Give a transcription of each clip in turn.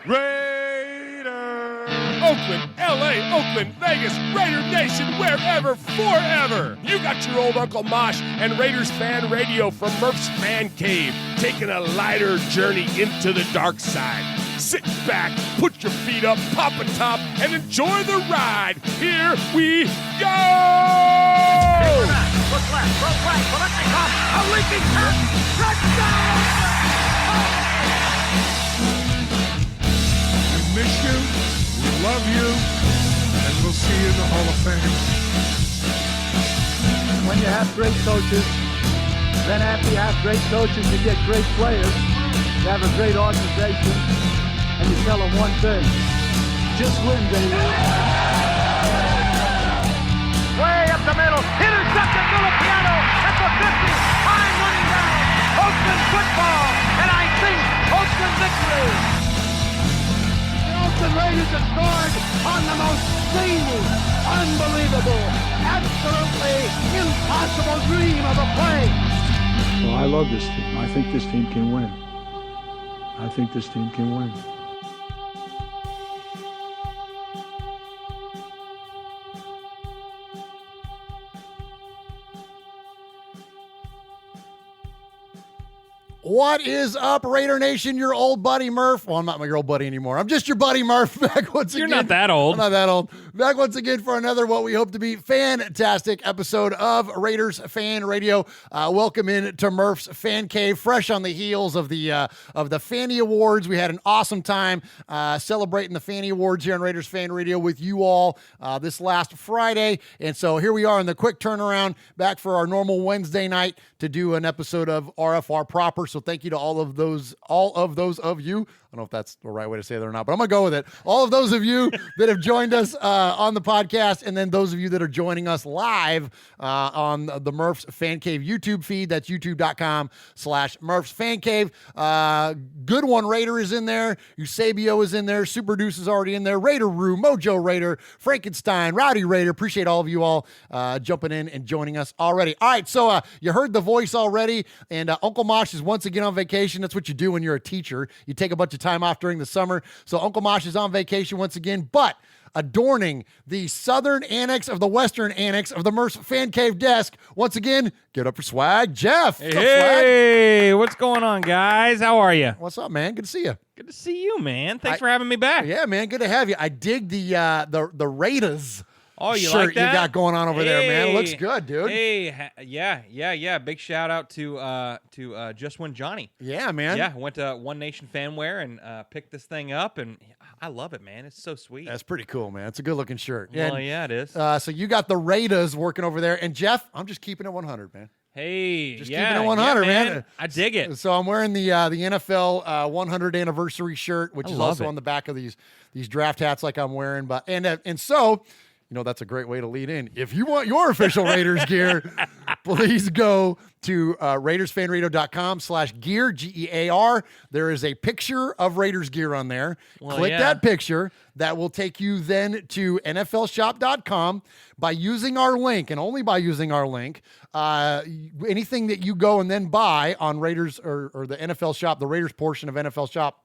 Raiders! Oakland, LA, Oakland, Vegas, Raider Nation, wherever, forever! You got your old Uncle Mosh and Raiders Fan Radio from Murph's Fan Cave, taking a lighter journey into the dark side. Sit back, put your feet up, pop a top, and enjoy the ride. Here we go! Look left, look right, Bolitnikov, a leaping pass, touchdown! We miss you, we love you, and we'll see you in the Hall of Fame. When you have great coaches, then after you have great coaches, you get great players, you have a great organization, and you tell them one thing, just win, baby. Way up the middle, intercepted Filipiano at the 50, time running down, Oakland football, and I think Oakland victory. The Oakland Raiders have scored on the most zany, unbelievable, absolutely impossible dream of a play. Well, I love this team. I think this team can win. I think this team can win. What is up, Raider Nation? Your old buddy Murph. Well, I'm not your old buddy anymore. I'm just your buddy Murph back once again. You're not that old. I'm not that old. Back once again for another what we hope to be fantastic episode of Raiders Fan Radio. Welcome in to Murph's Fan Cave, fresh on the heels of the Fanny Awards. We had an awesome time celebrating the Fanny Awards here on Raiders Fan Radio with you all this last Friday. And so here we are in the quick turnaround back for our normal Wednesday night to do an episode of RFR proper. So thank you to all of those of you. I don't know if that's the right way to say that or not, but I'm going to go with it. All of those of you that have joined us on the podcast, and then those of you that are joining us live on the Murph's Fan Cave YouTube feed. That's youtube.com/Murph's Fan Cave. Good One Raider is in there. Eusebio is in there. Super Deuce is already in there. Raider Roo, Mojo Raider, Frankenstein, Rowdy Raider. Appreciate all of you all jumping in and joining us already. All right, so you heard the voice already, and Uncle Mosh is once again on vacation. That's what you do when you're a teacher. You take a bunch of time off during the summer. So Uncle Mosh is on vacation once again, but adorning the southern annex of the western annex of the Murph's Fan Cave desk. Once again, get up for swag, Jeff. Hey, what's up, swag? What's going on, guys? How are you? What's up, man? Good to see you. Good to see you, man. Thanks for having me back. Yeah, man. Good to have you. I dig the Raiders. Oh, you shirt like that? You got going on over there, man. It looks good, dude. Hey, yeah. Big shout out to Just One Johnny. Yeah, man. Yeah, went to One Nation Fanwear and picked this thing up, and I love it, man. It's so sweet. That's pretty cool, man. It's a good looking shirt. Well, And, yeah, it is. So you got the Raiders working over there, and Jeff, I'm just keeping it 100, man. Hey, Just yeah, keeping it 100, yeah, man. I dig it. So I'm wearing the NFL 100 anniversary shirt, which is love also it. on the back of these draft hats, like I'm wearing. But and so, you know, that's a great way to lead in. If you want your official Raiders gear, please go to RaidersFanRadio.com/gear, GEAR. There is a picture of Raiders gear on there. Well, Click yeah. that picture. That will take you then to NFLshop.com. By using our link, and only by using our link, anything that you go and then buy on Raiders or the NFL Shop, the Raiders portion of NFL Shop,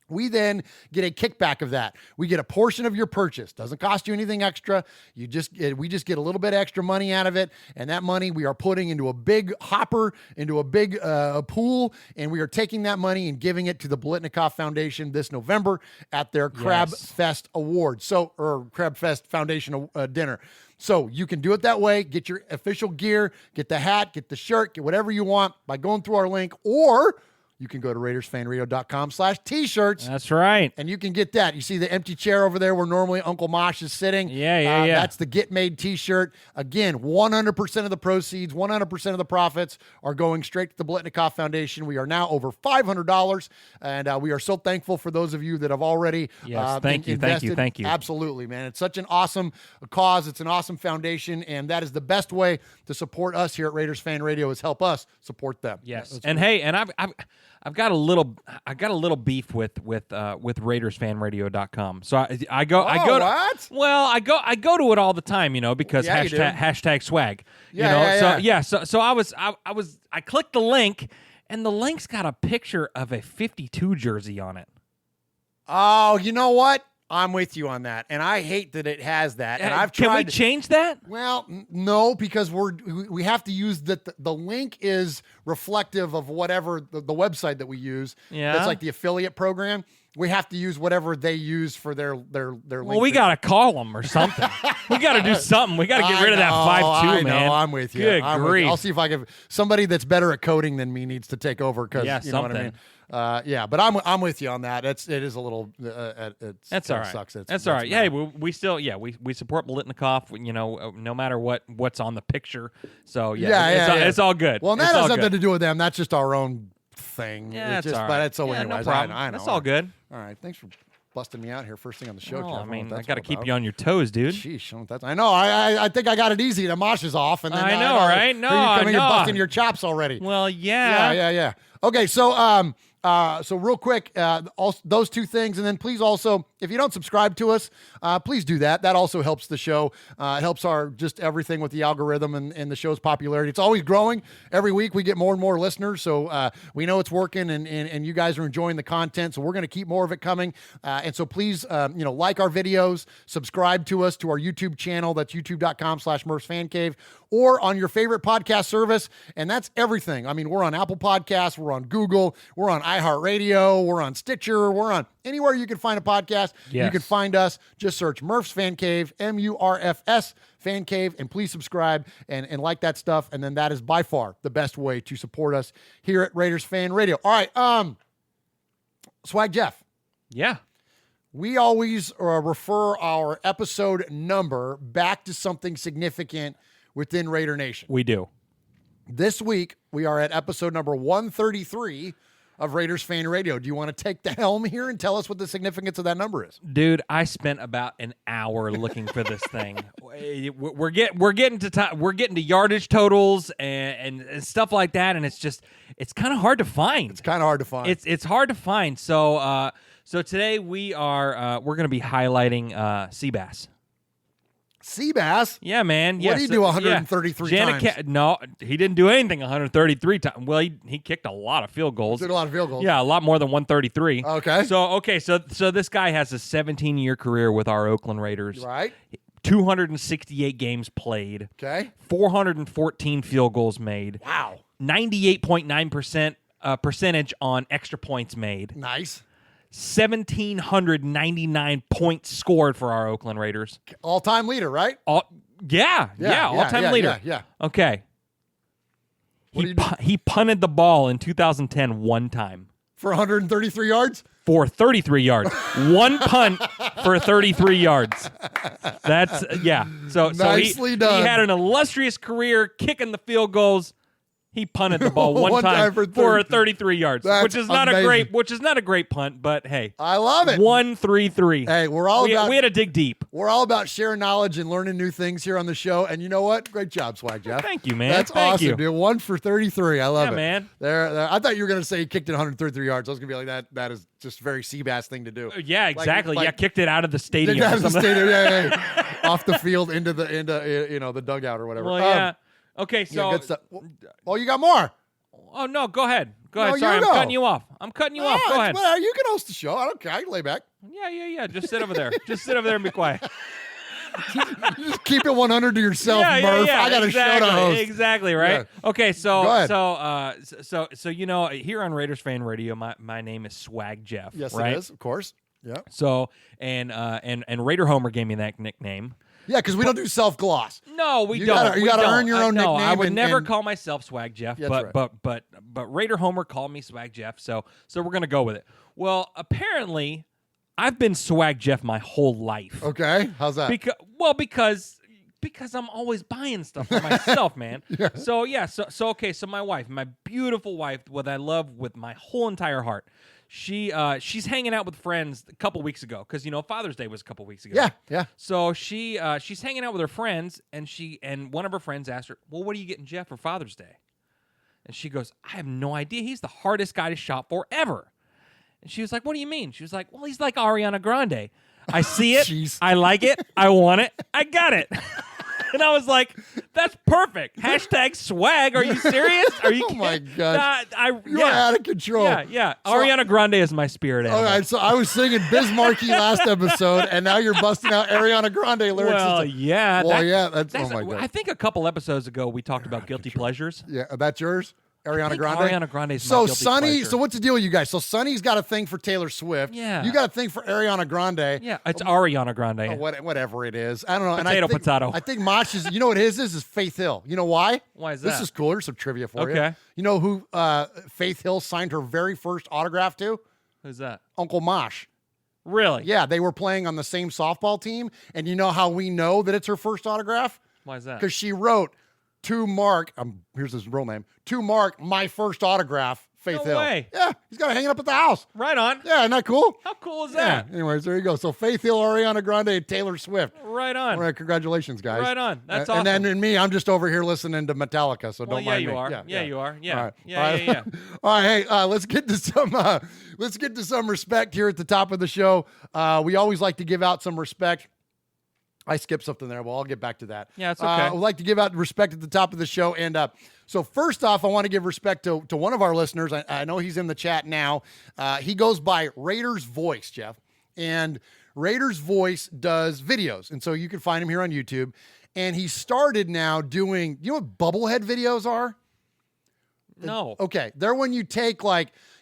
we then get a kickback of that. We get a portion of your purchase. Doesn't cost you anything extra. We just get a little bit extra money out of it, and that money we are putting into a big hopper, into a big pool, and we are taking that money and giving it to the Bolitnikov Foundation this November at their Crab Fest Awards. or Crab Fest Foundation dinner. So you can do it that way. Get your official gear, get the hat, get the shirt, get whatever you want by going through our link, or you can go to RaidersFanRadio.com/t-shirts. That's right. And you can get that. You see the empty chair over there where normally Uncle Mosh is sitting? Yeah. That's the Get Made t-shirt. Again, 100% of the proceeds, 100% of the profits are going straight to the Bolitnikov Foundation. We are now over $500, and we are so thankful for those of you that have already invested. Thank you. Absolutely, man. It's such an awesome cause. It's an awesome foundation, and that is the best way to support us here at Raiders Fan Radio is help us support them. Yes. And hey, and I've got a little beef with RaidersFanRadio.com. So I go what? I go to it all the time, you know, because Yeah, you do. hashtag swag. Yeah. So I clicked the link, and the link's got a picture of a 52 jersey on it. Oh, you know what? I'm with you on that, and I hate that it has that. And I've tried. Can we change that? Well, no, because we have to use the link is reflective of whatever the website that we use. Yeah. That's like the affiliate program. We have to use whatever they use for their link. Well, we got to call them or something. We got to do something. We got to get rid of that 5.2, man. I'm with you. Good I'm with grief. you. I'll see if I can. Somebody that's better at coding than me needs to take over because you know what I mean. Yeah, but I'm with you on that. It is a little. That's all right. Sucks. That's all right. Hey, we still we support Militnikoff. You know, no matter what's on the picture. So it's all good. Well, and that has nothing to do with them. That's just our own thing. Yeah, it's just, all but right. it's so anyways. No problem. I know. That's all good. All right, thanks for busting me out here first thing on the show. Well, Jeff. I mean, I got got to keep you on your toes, dude. Sheesh, I know. I think I got it easy. The mosh is off, and then I know, right? No, here you come in, no. you're busting your chops already. Well, yeah. Yeah. Okay, so so real quick, also, those two things, and then please also, if you don't subscribe to us, please do that. That also helps the show. It helps our just everything with the algorithm and the show's popularity. It's always growing. Every week we get more and more listeners, so we know it's working, and you guys are enjoying the content. So we're going to keep more of it coming. And so please, like our videos, subscribe to us to our YouTube channel. That's youtube.com/MurphsFanCave, or on your favorite podcast service, and that's everything. I mean, we're on Apple Podcasts, we're on Google, we're on iHeartRadio, we're on Stitcher, we're on anywhere you can find a podcast. Yes. You can find us. Just search Murph's Fan Cave, MURFS Fan Cave, and please subscribe and like that stuff. And then that is by far the best way to support us here at Raiders Fan Radio. All right, Swag Jeff. Yeah. We always refer our episode number back to something significant within Raider Nation. We do. This week, we are at episode number 133 of Raiders Fan Radio. Do you want to take the helm here and tell us what the significance of that number is? Dude, I spent about an hour looking for this thing. We're getting to yardage totals and stuff like that, and it's kind of hard to find. It's kind of hard to find. It's hard to find. So today we're going to be highlighting sea bass. Sea bass? Yeah, man. What did he do 133 times? No, he didn't do anything 133 times. Well, he kicked a lot of field goals. Did a lot of field goals. Yeah, a lot more than 133. Okay. So this guy has a 17-year career with our Oakland Raiders. Right. 268 games played. Okay. 414 field goals made. Wow. 98.9% percentage on extra points made. Nice. 1,799 points scored for our Oakland Raiders. All-time leader, right? Yeah, all-time leader. Yeah. Okay. He punted the ball in 2010 one time. For 133 yards? For 33 yards. One punt for 33 yards. That's, yeah. So Nicely done. He had an illustrious career kicking the field goals. He punted the ball one time for 33 yards, which is not a great punt, but hey. I love it. 133. Hey, we had to dig deep. We're all about sharing knowledge and learning new things here on the show. And you know what? Great job, Swag Jeff. Thank you, man. That's awesome, dude. 1 for 33. I love it. Man. There. I thought you were going to say he kicked it 133 yards. I was going to be like, that is just a very Seabass thing to do. Yeah, exactly. Kicked it out of the stadium. Out of the stadium. Yeah. Off the field into the dugout or whatever. Well, yeah. Okay, so. Good stuff. Oh, you got more. Oh, no, go ahead. No, Sorry, you I'm go. cutting you off. Go ahead. Well, you can host the show. I don't care. I can lay back. Yeah. Just sit over there. And be quiet. Just keep it 100 to yourself, Murph. I got a show to host. Exactly, right? Yeah. Okay, so Go ahead. so here on Raiders Fan Radio, my name is Swag Jeff. Yes, right? it is, of course. Yeah. So and Raider Homer gave me that nickname. Yeah, because we don't do self-gloss. No, we don't. You got to earn your own nickname. I would never call myself Swag Jeff, That's but Raider Homer called me Swag Jeff, so we're gonna go with it. Well, apparently, I've been Swag Jeff my whole life. Okay, how's that? Because I'm always buying stuff for myself, man. Yeah. So my wife, my beautiful wife, what I love with my whole entire heart. She's hanging out with friends a couple weeks ago because Father's Day was a couple weeks ago. Yeah. So she's hanging out with her friends and one of her friends asked her, "Well, what are you getting Jeff for Father's Day?" And she goes, "I have no idea. He's the hardest guy to shop for ever." And she was like, "What do you mean?" She was like, "Well, he's like Ariana Grande. I see it. Jeez. I like it. I want it. I got it." And I was like, That's perfect. Hashtag swag. Are you serious? Are you Oh, my kidding? gosh. You're Yeah. out of control. Yeah. Ariana Grande is my spirit animal. All right, so I was singing Bismarcky last episode, and now you're busting out Ariana Grande lyrics. Well, yeah. That's oh my god. I think a couple episodes ago we talked about guilty pleasures. Yeah, that's yours, Ariana think Grande. Ariana Grande's my so guilty Sonny. pleasure. So what's the deal with you guys? So Sonny's got a thing for Taylor Swift. Yeah. you got a thing for Ariana Grande. Yeah, it's Ariana Grande. Oh, whatever it is, I don't know. Potato. I think Mosh is. You know what his is Faith Hill. You know why? Why is This that? is cool. Here's some trivia for you. Okay. You know who Faith Hill signed her very first autograph to? Who's that? Uncle Mosh. Really? Yeah, they were playing on the same softball team, and you know how we know that it's her first autograph? Why is that? Because she wrote to Mark, here's his real name, to Mark, my first autograph, Faith No Hill. way. Yeah, he's got it hanging up at the house. Right on. Yeah, isn't that cool? How cool is Yeah. that? Anyways, there you go. So Faith Hill, Ariana Grande, and Taylor Swift. Right on. All right, congratulations, guys. Right on. That's And awesome. then me, I'm just over here listening to Metallica, so Well, don't yeah, mind you me. are. Yeah, you are. Yeah. All right. Yeah, All right. yeah. All right, hey, let's get to some respect here at the top of the show. We always like to give out some respect. I skipped something there. Well, I'll get back to that. Yeah, it's okay. We'd like to give out respect at the top of the show. And so first off, I want to give respect to one of our listeners. I know he's in the chat now. He goes by Raiders Voice, Jeff. And Raiders Voice does videos. And so you can find him here on YouTube. And he started now doing, you know what bubblehead videos are? No. Okay. They're when you take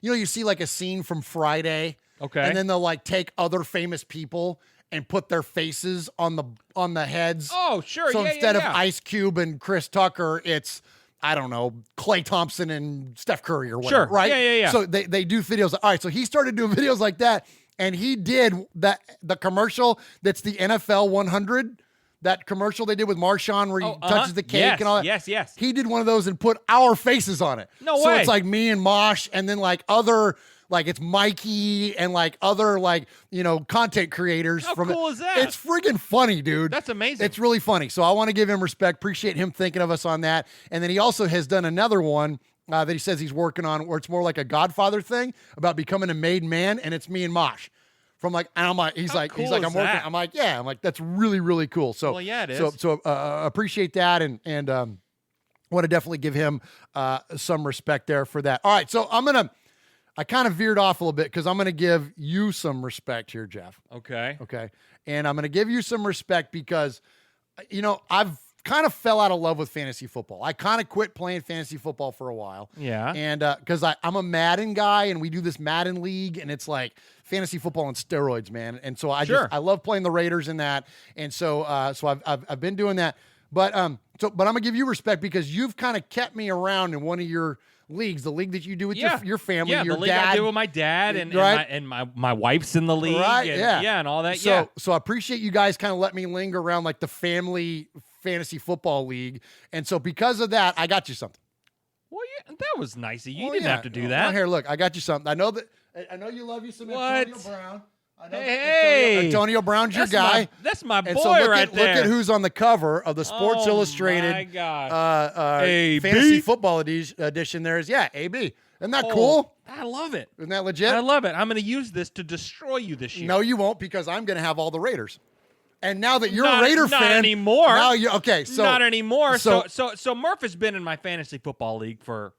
you see like a scene from Friday. Okay. And then they'll like take other famous people and put their faces on the heads. Oh, sure. So yeah, instead yeah, of Ice Cube and Chris Tucker, it's, I don't know, Klay Thompson and Steph Curry or whatever, Sure. right? Yeah. So they do videos. All right, so he started doing videos like that, and he did the commercial that's the NFL 100, that commercial they did with Marshawn where he touches the cake and all that. Yes. He did one of those and put our faces on it. No so way. it's like me and Mosh, and then like other, like it's Mikey and like other content creators. How from cool it. is that? It's friggin' funny, dude. That's amazing. It's really funny. So I want to give him respect. Appreciate him thinking of us on that. And then he also has done another one that he says he's working on where it's more like a Godfather thing about becoming a made man, and it's me and Mosh. From like, and I'm like, he's How like, cool I'm is working. that? I'm like, yeah. I'm like, that's really, really cool. So, Well, yeah, it is. So appreciate that, and want to definitely give him some respect there for that. All right, so I kind of veered off a little bit because I'm gonna give you some respect here, Jeff. Okay. Okay, and I'm gonna give you some respect because, I've kind of fell out of love with fantasy football. I kind of quit playing fantasy football for a while. Yeah. And because I'm a Madden guy, and we do this Madden league, and it's like fantasy football on steroids, man. And so I love playing the Raiders in that. And so I've been doing that. But I'm gonna give you respect because you've kind of kept me around in one of your leagues, the league that you do with your family, yeah, your the league dad. I do with my dad, and Right. and my wife's in the league, Right, and, yeah. and all that. So I appreciate you guys kind of let me linger around like the family fantasy football league. And so because of that, I got you something. Well, yeah, that was nice of you. You Well, didn't yeah. have to do Well, that. Here, look, I got you something. I know you love you some What? Antonio Brown. I know Hey. Antonio Brown's your That's guy. That's my And boy so look right there. Look at who's on the cover of the Sports Oh, Illustrated my gosh. AB? fantasy football edition. There is AB. Isn't that cool? I love it. Isn't that legit? I love it. I'm going to use this to destroy you this year. No, you won't, because I'm going to have all the Raiders. And now that you're Not- a Raider not fan, anymore. Now you okay? So not anymore. So, So Murph has been in my fantasy football league for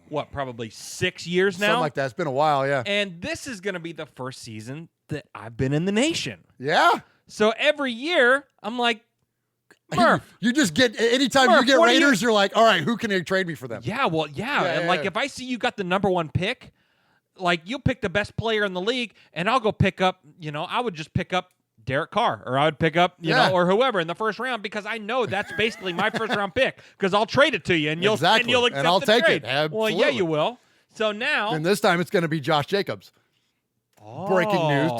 what, probably 6 years now. something like that. It's been a while, yeah. And this is going to be the first season that I've been in the nation. Yeah. So every year, I'm like, Murph. You just get anytime Murph, you get what do you- Raiders, you're like, all right, who can you trade me for them? Yeah, well, yeah. And like, if I see you got the number one pick, like you'll pick the best player in the league, and I'll go pick up, I would just pick up Derek Carr, or I would pick up, or whoever in the first round, because I know that's basically my first round pick, because I'll trade it to you, and you'll Exactly. and you'll accept And I'll the take trade. it. Well, yeah, Absolutely. you will. So now, And this time it's going to be Josh Jacobs. Breaking news. Oh.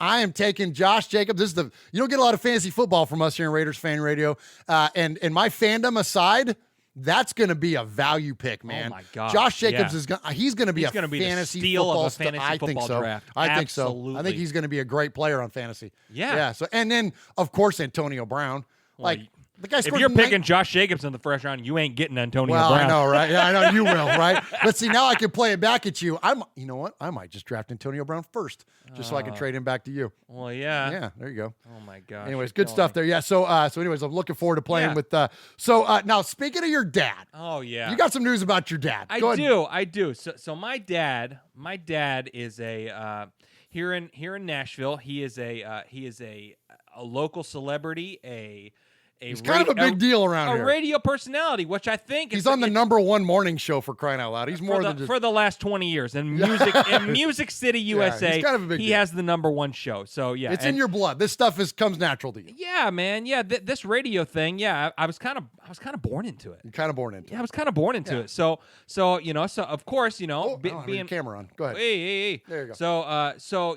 I am taking Josh Jacobs. This is you don't get a lot of fantasy football from us here in Raiders Fan Radio. And my fandom aside, that's going to be a value pick, man. Oh my God. Josh Jacobs Yeah. is going. He's going to be He's a gonna be the fantasy steal football of a fantasy I think football so. draft. I think so. I Absolutely. think he's going to be a great player on fantasy. Yeah. Yeah. So and then of course Antonio Brown. Like The guy If scored you're picking Josh Jacobs in the first round, you ain't getting Antonio Well, Brown. I know, right? Yeah, I know you will, right? But see, now I can play it back at you. You know what? I might just draft Antonio Brown first, just so I can trade him back to you. Well, yeah. Yeah, there you go. Oh my gosh. Anyways, good stuff there. Yeah. So, anyways, I'm looking forward to playing with. Now, speaking of your dad. Oh yeah. You got some news about your dad. Go ahead. I do. So my dad is a here in Nashville. He is a local celebrity. He's kind of a big deal around here. A radio personality, which I think he's on the number one morning show for crying out loud. He's more than just for the last 20 years in Music City, USA. he's kind of a big deal. Has the number one show. So yeah, it's in your blood. This stuff comes natural to you. Yeah, man. Yeah, this radio thing. Yeah, I was kind of born into it. You're kind of born into it. Yeah, I was kind of born into it. So of course, being camera on. Go ahead. Hey. There you go. So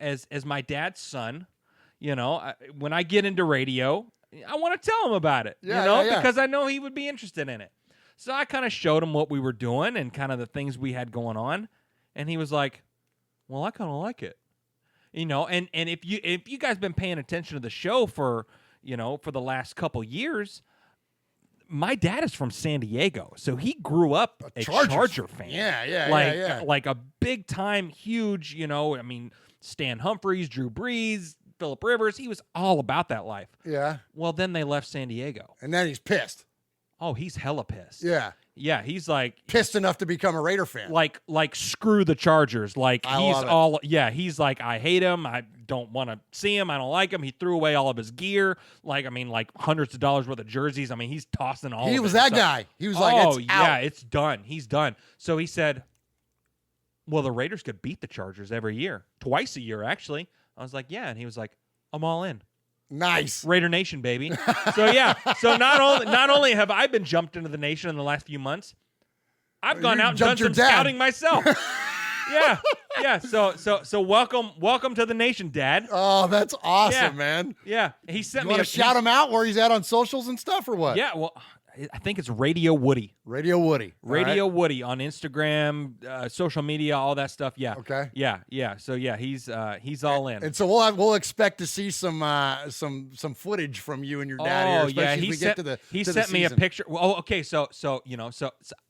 as my dad's son, when I get into radio, I want to tell him about it, because I know he would be interested in it. So I kind of showed him what we were doing and kind of the things we had going on, and he was like, "Well, I kind of like it." And if you guys been paying attention to the show for the last couple years, my dad is from San Diego, so he grew up a Charger fan. Yeah. Like a big time, huge. Stan Humphries, Drew Brees, Phillip Rivers. He was all about that life. Yeah. Well, then they left San Diego. And then he's pissed. Oh, he's hella pissed. Yeah. Yeah, he's like pissed enough to become a Raider fan. Like screw the Chargers. Like he's like, I hate him. I don't want to see him. I don't like him. He threw away all of his gear. Like hundreds of dollars worth of jerseys. He's tossing all of it. He was that guy. He was like, it's done. He's done. So he said, well, the Raiders could beat the Chargers every year. Twice a year, actually. I was like, yeah. And he was like, I'm all in. Nice. Raider Nation, baby. So yeah. So not only have I been jumped into the nation in the last few months, I've gone out and done some scouting myself. Yeah. So welcome to the nation, Dad. Oh, that's awesome, man. Yeah. He sent you me want to shout him out where he's at on socials and stuff or what? Yeah, well, I think it's Radio Woody. Radio Woody. Radio Woody on Instagram, social media, all that stuff. Yeah. Okay. Yeah. So yeah, he's all in. And so we'll expect to see some footage from you and your dad here, especially as we get to the sent me a picture. Oh, okay. So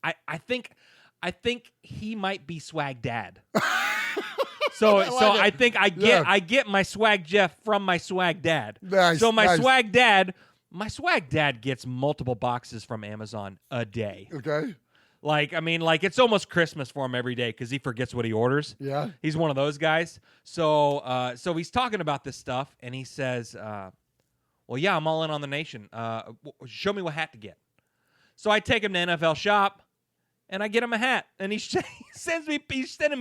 I think he might be Swag Dad. I think I get my Swag Jeff from my Swag Dad. Nice, so my Swag Dad gets multiple boxes from Amazon a day. Okay. Like it's almost Christmas for him every day because he forgets what he orders. Yeah. He's one of those guys. So he's talking about this stuff and he says, well, yeah, I'm all in on the nation. Show me what hat to get. So I take him to NFL Shop. And I get him a hat, and he's sending me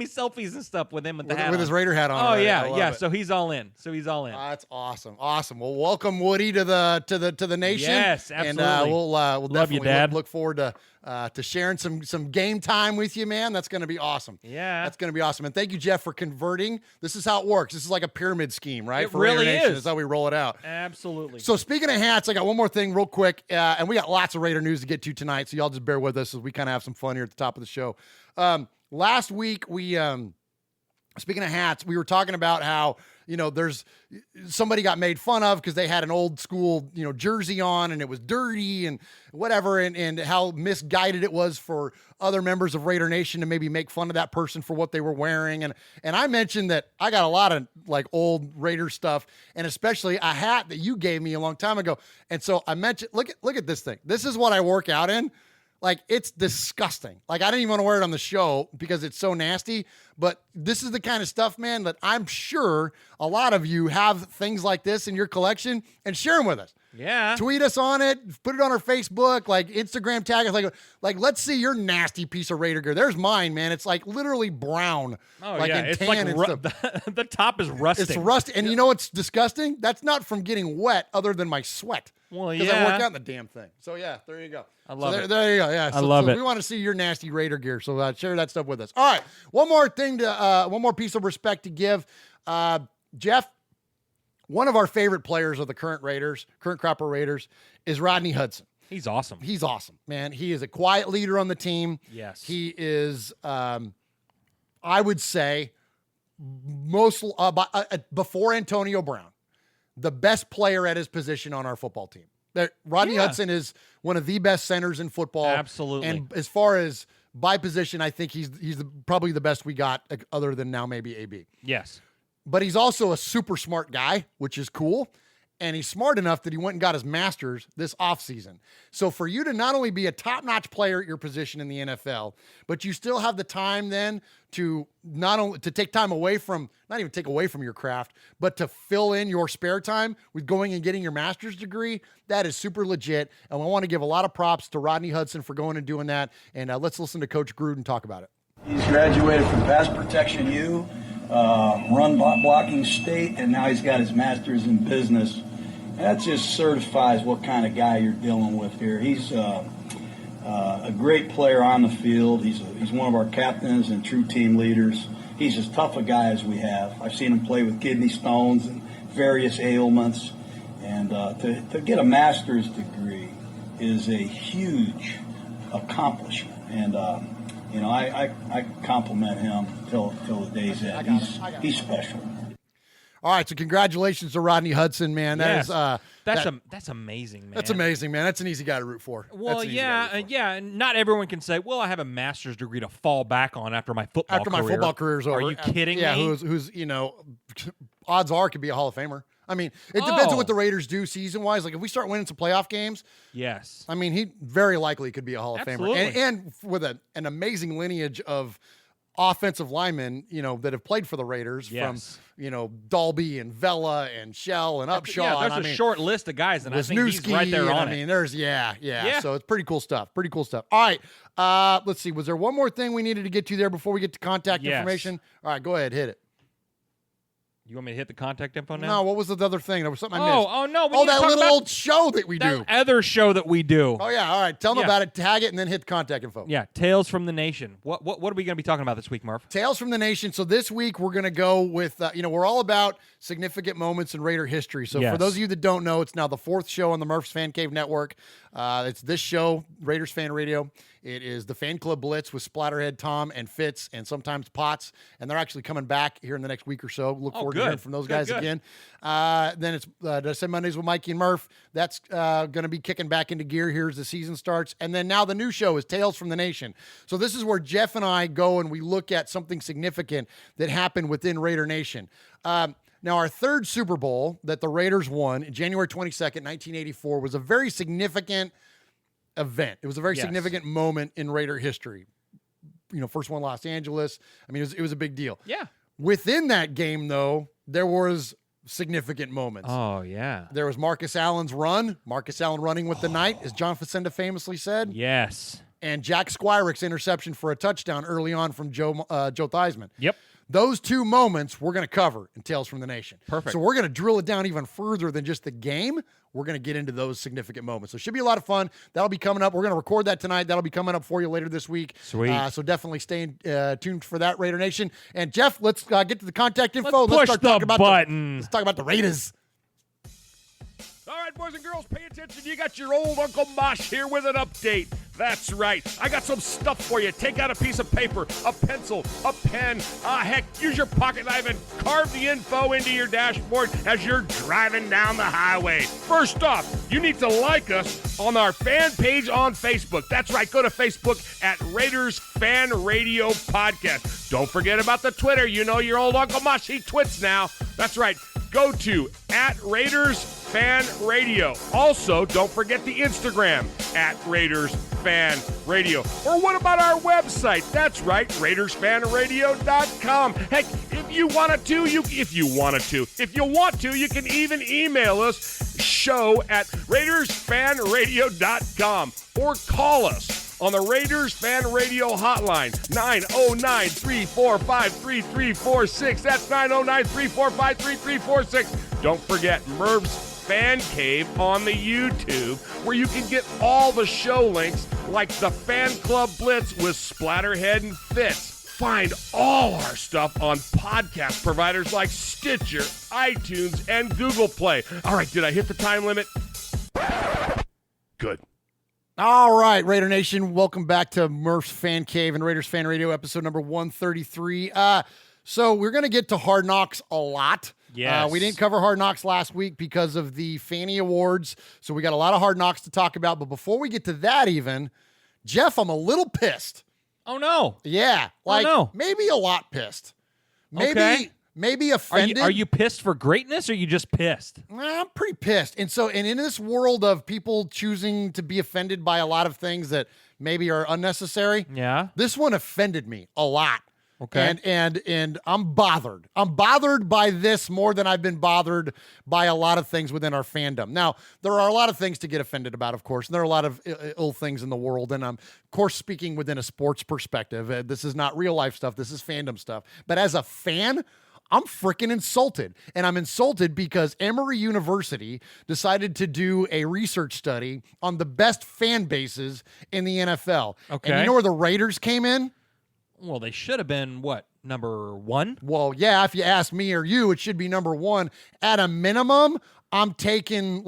selfies and stuff with him with the hat with his Raider hat on. Oh right? yeah. So he's all in. That's awesome. Well, welcome Woody to the nation. Yes, absolutely. And we'll definitely look forward to sharing some game time with you, man. That's going to be awesome. Yeah, that's going to be awesome. And thank you, Jeff, for converting. This is how it works. This is like a pyramid scheme, right? It really is. That's how we roll it out. Absolutely. So speaking of hats, I got one more thing real quick, and we got lots of Raider news to get to tonight. So y'all just bear with us as we kind of have some fun here at the top of the show. Last week we speaking of hats, we were talking about how there's somebody got made fun of because they had an old school jersey on and it was dirty and whatever, and how misguided it was for other members of Raider Nation to maybe make fun of that person for what they were wearing. And I mentioned that I got a lot of old Raider stuff, and especially a hat that you gave me a long time ago. And so I mentioned, look at this thing. This is what I work out in. It's disgusting. I didn't even want to wear it on the show because it's so nasty, but this is the kind of stuff, man, that I'm sure a lot of you have things like this in your collection, and share them with us. Yeah. Tweet us on it, put it on our Facebook, Instagram tag us, let's see your nasty piece of Raider gear. There's mine, man. It's literally brown. Oh, yeah. It's the top is rusting. It's rusty. And you know what's disgusting? That's not from getting wet other than my sweat. Well, yeah. Because I work out in the damn thing. So, yeah, there you go. I love it. There you go. Yeah. I love it. We want to see your nasty Raider gear. So share that stuff with us. All right. One more piece of respect to give. Jeff, one of our favorite players of the current crop of Raiders is Rodney Hudson. He's awesome. He's awesome, man. He is a quiet leader on the team. Yes. He is, I would say, before Antonio Brown, the best player at his position on our football team. Rodney Yeah. Hudson is one of the best centers in football. Absolutely. And as far as by position, I think he's probably the best we got, other than now maybe AB. Yes. But he's also a super smart guy, which is cool. And he's smart enough that he went and got his master's this offseason. So for you to not only be a top-notch player at your position in the NFL, but you still have the time then to not only to take time away from, not even take away from your craft, but to fill in your spare time with going and getting your master's degree, that is super legit. And I want to give a lot of props to Rodney Hudson for going and doing that. And let's listen to Coach Gruden talk about it. He's graduated from Pass Protection U, Run Blocking State, and now he's got his master's in business. That just certifies what kind of guy you're dealing with here. He's a great player on the field. He's one of our captains and true team leaders. He's as tough a guy as we have. I've seen him play with kidney stones and various ailments. And to get a master's degree is a huge accomplishment. And, I compliment him till the day's end. He's special. All right, so congratulations to Rodney Hudson, man. Yes. That's That's amazing, man. That's amazing, man. That's an easy guy to root for. Well, That's an easy guy to root for. yeah. And not everyone can say, "Well, I have a master's degree to fall back on after my football After career." my football career's over. Are you kidding yeah, me? who's odds are could be a Hall of Famer. I mean, it depends on what the Raiders do season-wise. Like, if we start winning some playoff games, Yes. I mean, he very likely could be a Hall of Absolutely. Famer. And with an amazing lineage of offensive linemen, that have played for the Raiders Yes. from, Dalby and Vela and Shell and Upshaw. Yeah, and, there's a short list of guys, and I think he's Wisniewski, right there and, on I it. mean, there's, yeah. Yeah. So it's pretty cool stuff. All right. Let's see. Was there one more thing we needed to get to there before we get to contact Yes. information? All right, go ahead. Hit it. You want me to hit the contact info now? No, what was the other thing? There was something I missed. Oh, no. we Oh, need to that talk little about old show that we do. that other show that we do. Oh, yeah. All right. Tell them Yeah. about it. Tag it and then hit the contact info. Yeah, Tales from the Nation. What are we going to be talking about this week, Murph? Tales from the Nation. So this week we're going to go with, we're all about significant moments in Raider history. So for Yes. those of you that don't know, it's now the 4th show on the Murph's Fan Cave Network. It's this show, Raiders Fan Radio. It is the Fan Club Blitz with Splatterhead Tom and Fitz and sometimes Potts. And they're actually coming back here in the next week or so. Look forward to good. hearing from those Good, guys good. again. Then it's Did I say Mondays with Mikey and Murph? That's going to be kicking back into gear here as the season starts. And then now the new show is Tales from the Nation. So this is where Jeff and I go and we look at something significant that happened within Raider Nation. Now, our third Super Bowl that the Raiders won, January 22nd, 1984, was a very significant event. It was a very Yes. significant moment in Raider history. First one, Los Angeles. I mean, it was a big deal. Yeah. Within that game, though, there was significant moments. Oh, yeah. There was Marcus Allen's run, Marcus Allen running with the night, as John Facenda famously said, Yes. and Jack Squirick's interception for a touchdown early on from Joe Theismann. Yep. Those two moments we're going to cover in Tales from the Nation. Perfect. So we're going to drill it down even further than just the game. We're going to get into those significant moments. So it should be a lot of fun. That'll be coming up. We're going to record that tonight. That'll be coming up for you later this week. Sweet. So definitely stay tuned for that, Raider Nation. And Jeff, let's get to the contact info. Let's push start the talking about button. let's talk about the Raiders. All right, boys and girls, pay attention. You got your old Uncle Mosh here with an update. That's right. I got some stuff for you. Take out a piece of paper, a pencil, a pen. Heck, use your pocket knife and carve the info into your dashboard as you're driving down the highway. First off, you need to like us on our fan page on Facebook. That's right. Go to Facebook at Raiders Fan Radio Podcast. Don't forget about the Twitter. You know your old Uncle Mosh, he twits now. That's right. Go to at Raiders Fan Radio. Also, don't forget the Instagram at Raiders Fan Radio. Or what about our website? That's right, RaidersFanRadio.com. Heck, if you want to, you can even email us show@RaidersFanRadio.com or call us on the Raiders Fan Radio hotline, 909-345-3346. That's 909-345-3346. Don't forget Merv's Fan Cave on the YouTube, where you can get all the show links like the Fan Club Blitz with Splatterhead and Fitz. Find all our stuff on podcast providers like Stitcher, iTunes, and Google Play. All right, did I hit the time limit? Good. All right, Raider Nation, welcome back to Murph's Fan Cave and Raiders Fan Radio, episode number 133. So we're going to get to Hard Knocks a lot. Yes. We didn't cover Hard Knocks last week because of the Fanny Awards, so we got a lot of Hard Knocks to talk about. But before we get to that even, Jeff, I'm a little pissed. Oh, no. Yeah, maybe a lot pissed. Maybe offended. Are you pissed for greatness, or are you just pissed? I'm pretty pissed. And in this world of people choosing to be offended by a lot of things that maybe are unnecessary, this one offended me a lot. Okay. And I'm bothered. I'm bothered by this more than I've been bothered by a lot of things within our fandom. Now, there are a lot of things to get offended about, of course, and there are a lot of ill things in the world. And I'm, of course, speaking within a sports perspective. This is not real life stuff. This is fandom stuff. But as a fan, I'm freaking insulted. And I'm insulted because Emory University decided to do a research study on the best fan bases in the NFL. Okay. And you know where the Raiders came in? Well, they should have been, number 1? Well, yeah, if you ask me or you, it should be number 1. At a minimum, I'm taking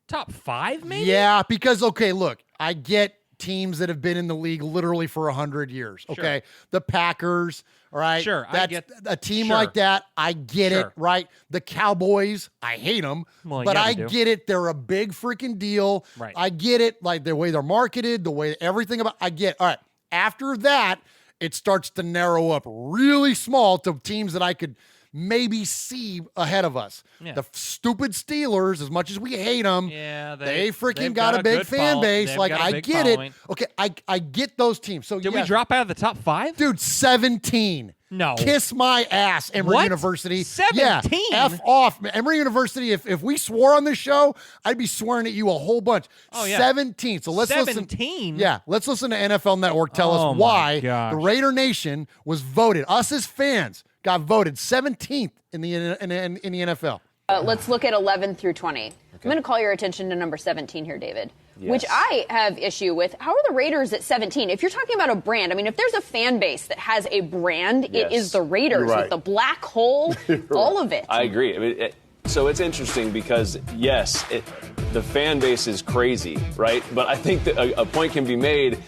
top 5, maybe? Yeah, because, okay, look, I get teams that have been in the league literally for 100 years, okay? Sure. The Packers, all right? Sure, That's I get a team sure. like that, I get it, Sure. right? The Cowboys, I hate them, Well, but yeah, I you do. get it. They're a big freaking deal. Right. I get it, the way they're marketed, the way everything about, I get. All right, after that, it starts to narrow up really small to teams that I could maybe see ahead of us. Yeah. The stupid Steelers, as much as we hate them, Yeah, they freaking they've got a big good fan base. they've got a I big get following. it. Okay, I get those teams. So Did we drop out of the top 5? Dude, 17. No. Kiss my ass, Emory What? University. 17? Yeah, F off. Emory University, if we swore on this show, I'd be swearing at you a whole bunch. Oh, yeah. 17. So let's 17? listen. Yeah, let's listen to NFL Network tell Oh, us my why gosh. the Raider Nation was voted. Us as fans got voted 17th in the NFL. Let's look at 11 through 20. I'm going to call your attention to number 17 here, David, which I have issue with. How are the Raiders at 17? If you're talking about a brand, I mean, if there's a fan base that has a brand, it is the Raiders with the black hole, all of it. I agree. I mean, so it's interesting because, yes, the fan base is crazy, right? But I think that a point can be made.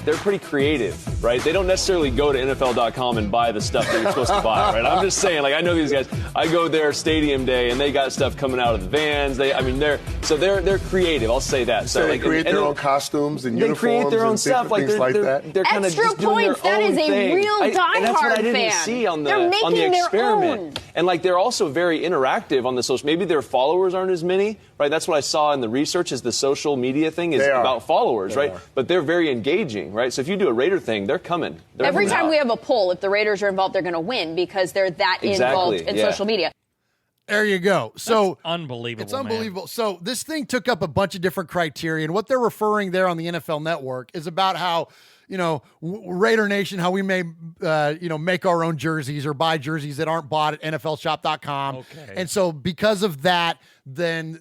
They're pretty creative, right? They don't necessarily go to NFL.com and buy the stuff that you're supposed to buy, right? I'm just saying, I know these guys. I go there stadium day, and they got stuff coming out of the vans. They're creative. I'll say that. So they create their own costumes and uniforms. They create their own and stuff, things like that. They're kind of Extra just doing points. their That own is a thing. real And that's what I diehard didn't fan. see on They're the making their experiment. own. And they're also very interactive on the social. Maybe their followers aren't as many, right? That's what I saw in the research. Is the social media thing is about followers, right? But they're very engaging, right? So if you do a Raider thing, they're coming. Every time we have a poll, if the Raiders are involved, they're going to win because they're that involved in social media. There you go. So That's unbelievable. It's unbelievable. Man. So this thing took up a bunch of different criteria, and what they're referring there on the NFL Network is about how, Raider Nation, how we may, make our own jerseys or buy jerseys that aren't bought at NFLshop.com. Okay. And so because of that, then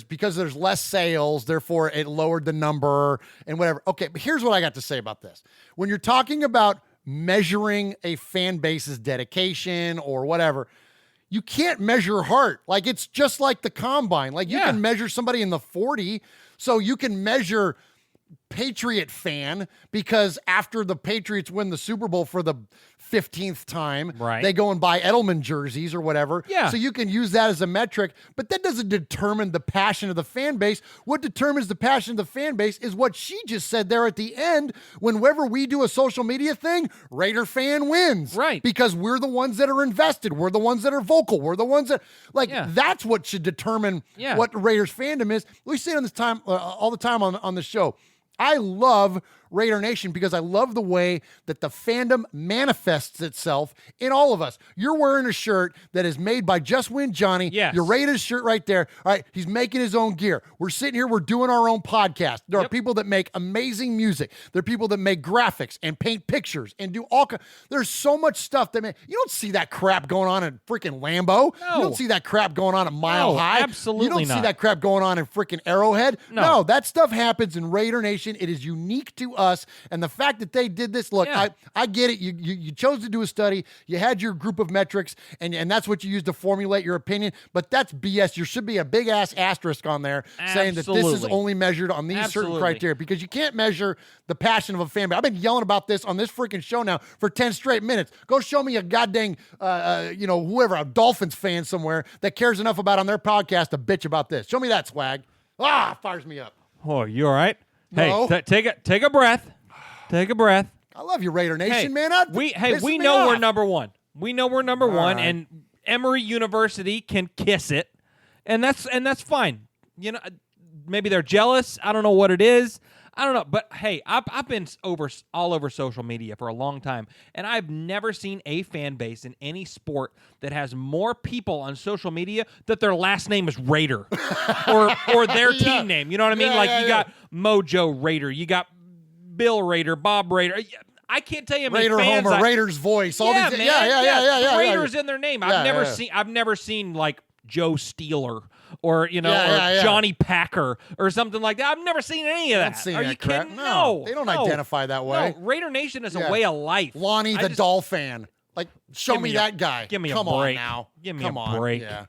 because there's less sales, therefore it lowered the number and whatever. Okay, but here's what I got to say about this. When you're talking about measuring a fan base's dedication or whatever, you can't measure heart. It's just like the combine. You can measure somebody in the 40, so you can measure Patriot fan because after the Patriots win the Super Bowl for the 15th time, right, they go and buy Edelman jerseys or whatever. Yeah. So you can use that as a metric, but that doesn't determine the passion of the fan base. What determines the passion of the fan base is what she just said there at the end. Whenever we do a social media thing, Raider fan wins. Right. Because we're the ones that are invested. We're the ones that are vocal. We're the ones that, that's what should determine what Raiders fandom is. We say it on this time, all the time on the show. I love Raider Nation because I love the way that the fandom manifests itself in all of us. You're wearing a shirt that is made by Just Win Johnny. Yes. Your Raiders shirt right there. All right. He's making his own gear. We're sitting here. We're doing our own podcast. There are people that make amazing music. There are people that make graphics and paint pictures and do all kinds. There's so much stuff that you don't see that crap going on in freaking Lambeau. No. You don't see that crap going on at Mile High. Absolutely You don't not. see that crap going on in freaking Arrowhead. No. That stuff happens in Raider Nation. It is unique to us. us. And the fact that they did this, look, Yeah. I get it. You chose to do a study. You had your group of metrics, and that's what you used to formulate your opinion. But that's BS. There should be a big ass asterisk on there saying that this is Absolutely. only measured on these certain Absolutely. criteria, because you can't measure the passion of a fan base. I've been yelling about this on this freaking show now for 10 straight minutes. Go show me a goddamn, whoever, a Dolphins fan somewhere that cares enough about on their podcast to bitch about this. Show me that swag. Fires me up. Oh, you all right? No. Hey, take a breath. Take a breath. I love you, Raider Nation, Hey, man. we Pissing me know we're off. number one. We know we're number one, right. and Emory University can kiss it, and that's fine. You know, maybe they're jealous. I don't know what it is. I don't know, but hey, I've been all over social media for a long time, and I've never seen a fan base in any sport that has more people on social media that their last name is Raider or their team name. You know what I mean? You got Mojo Raider, you got Bill Raider, Bob Raider. I can't tell you how many Raider fans Homer, Raiders voice. All yeah, these, man. yeah. Raiders in their name. I've never seen like Joe Steeler or Johnny Packer or something like that. I've never seen any of that. Seen Are that you crap. kidding? No, they don't identify that way. No, Raider Nation is Yeah. a way of life. Lonnie the Doll fan. Like, show Give me me a- that guy. give me a Come on break. now. Give me Come a on. break. Yeah.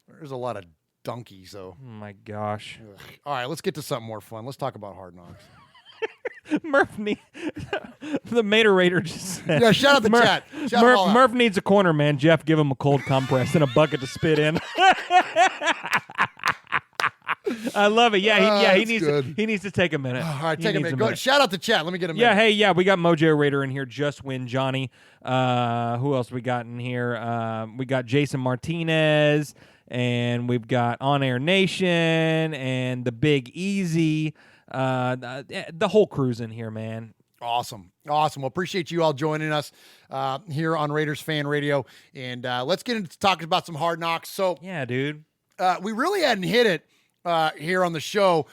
There's a lot of donkeys, though. Oh my gosh. All right, let's get to something more fun. Let's talk about Hard Knocks. The Mater Raider just said. Yeah, shout out the chat. Shout them all out. Murph needs a corner, man. Jeff, give him a cold compress and a bucket to spit in. I love it. Yeah, he needs good. he needs to take a minute. All right, He take a needs minute. Go, shout out the chat. Let me get a minute. Yeah, hey, yeah, we got Mojo Raider in here. Just Win Johnny. Who else we got in here? We got Jason Martinez, and we've got On Air Nation and the Big Easy. The whole crew's in here, man. Awesome. Well, appreciate you all joining us here on Raiders Fan Radio. And let's get into talking about some Hard Knocks. So, Yeah, dude. we really hadn't hit it here on the show.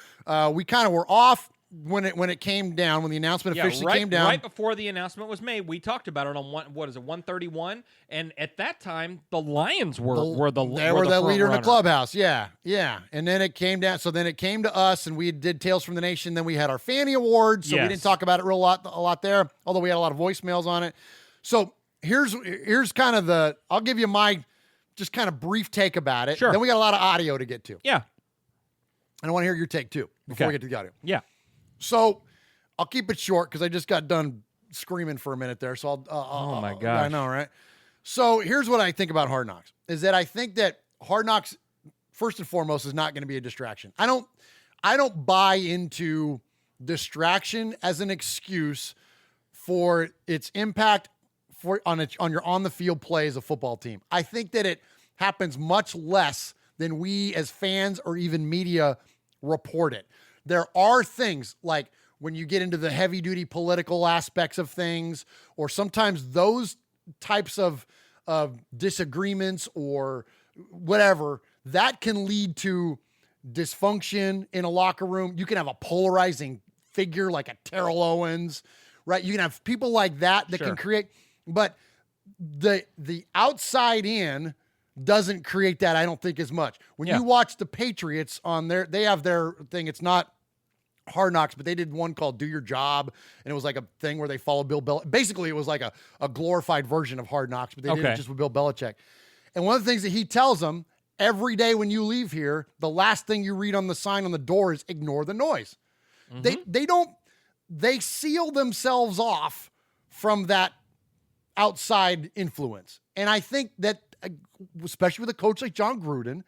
We kind of were off when it came down, when the announcement officially came down. Right before the announcement was made, we talked about it on 131, and at that time the Lions were the leader in the front clubhouse. Yeah. And then it came down. So then it came to us, and we did Tales from the Nation. Then we had our Fanny Awards, so we Yes. didn't talk about it a lot there, although we had a lot of voicemails on it. So here's kind of I'll give you my just kind of brief take about it. Sure. Then we got a lot of audio to get to. Yeah, And I want to hear your take too before Okay. we get to the audio. yeah. So I'll keep it short because I just got done screaming for a minute there. So Oh, my I gosh. know, right? So here's what I think about Hard Knocks is that I think that Hard Knocks, first and foremost, is not going to be a distraction. I don't buy into distraction as an excuse for its impact on your on the field play as a football team. I think that it happens much less than we as fans or even media report it. There are things like when you get into the heavy duty political aspects of things, or sometimes those types of disagreements or whatever, that can lead to dysfunction in a locker room. You can have a polarizing figure like a Terrell Owens, right? You can have people like that Sure. can create, but the outside in doesn't create that, I don't think, as much. When Yeah. you watch the Patriots on they have their thing. It's not Hard Knocks, but they did one called Do Your Job, and it was like a thing where they followed Bill Belichick. Basically, it was like a glorified version of Hard Knocks, but they did it Okay. just with Bill Belichick. And one of the things that he tells them every day when you leave here, the last thing you read on the sign on the door is ignore the noise. They seal themselves off from that outside influence. And I think that, especially with a coach like John Gruden,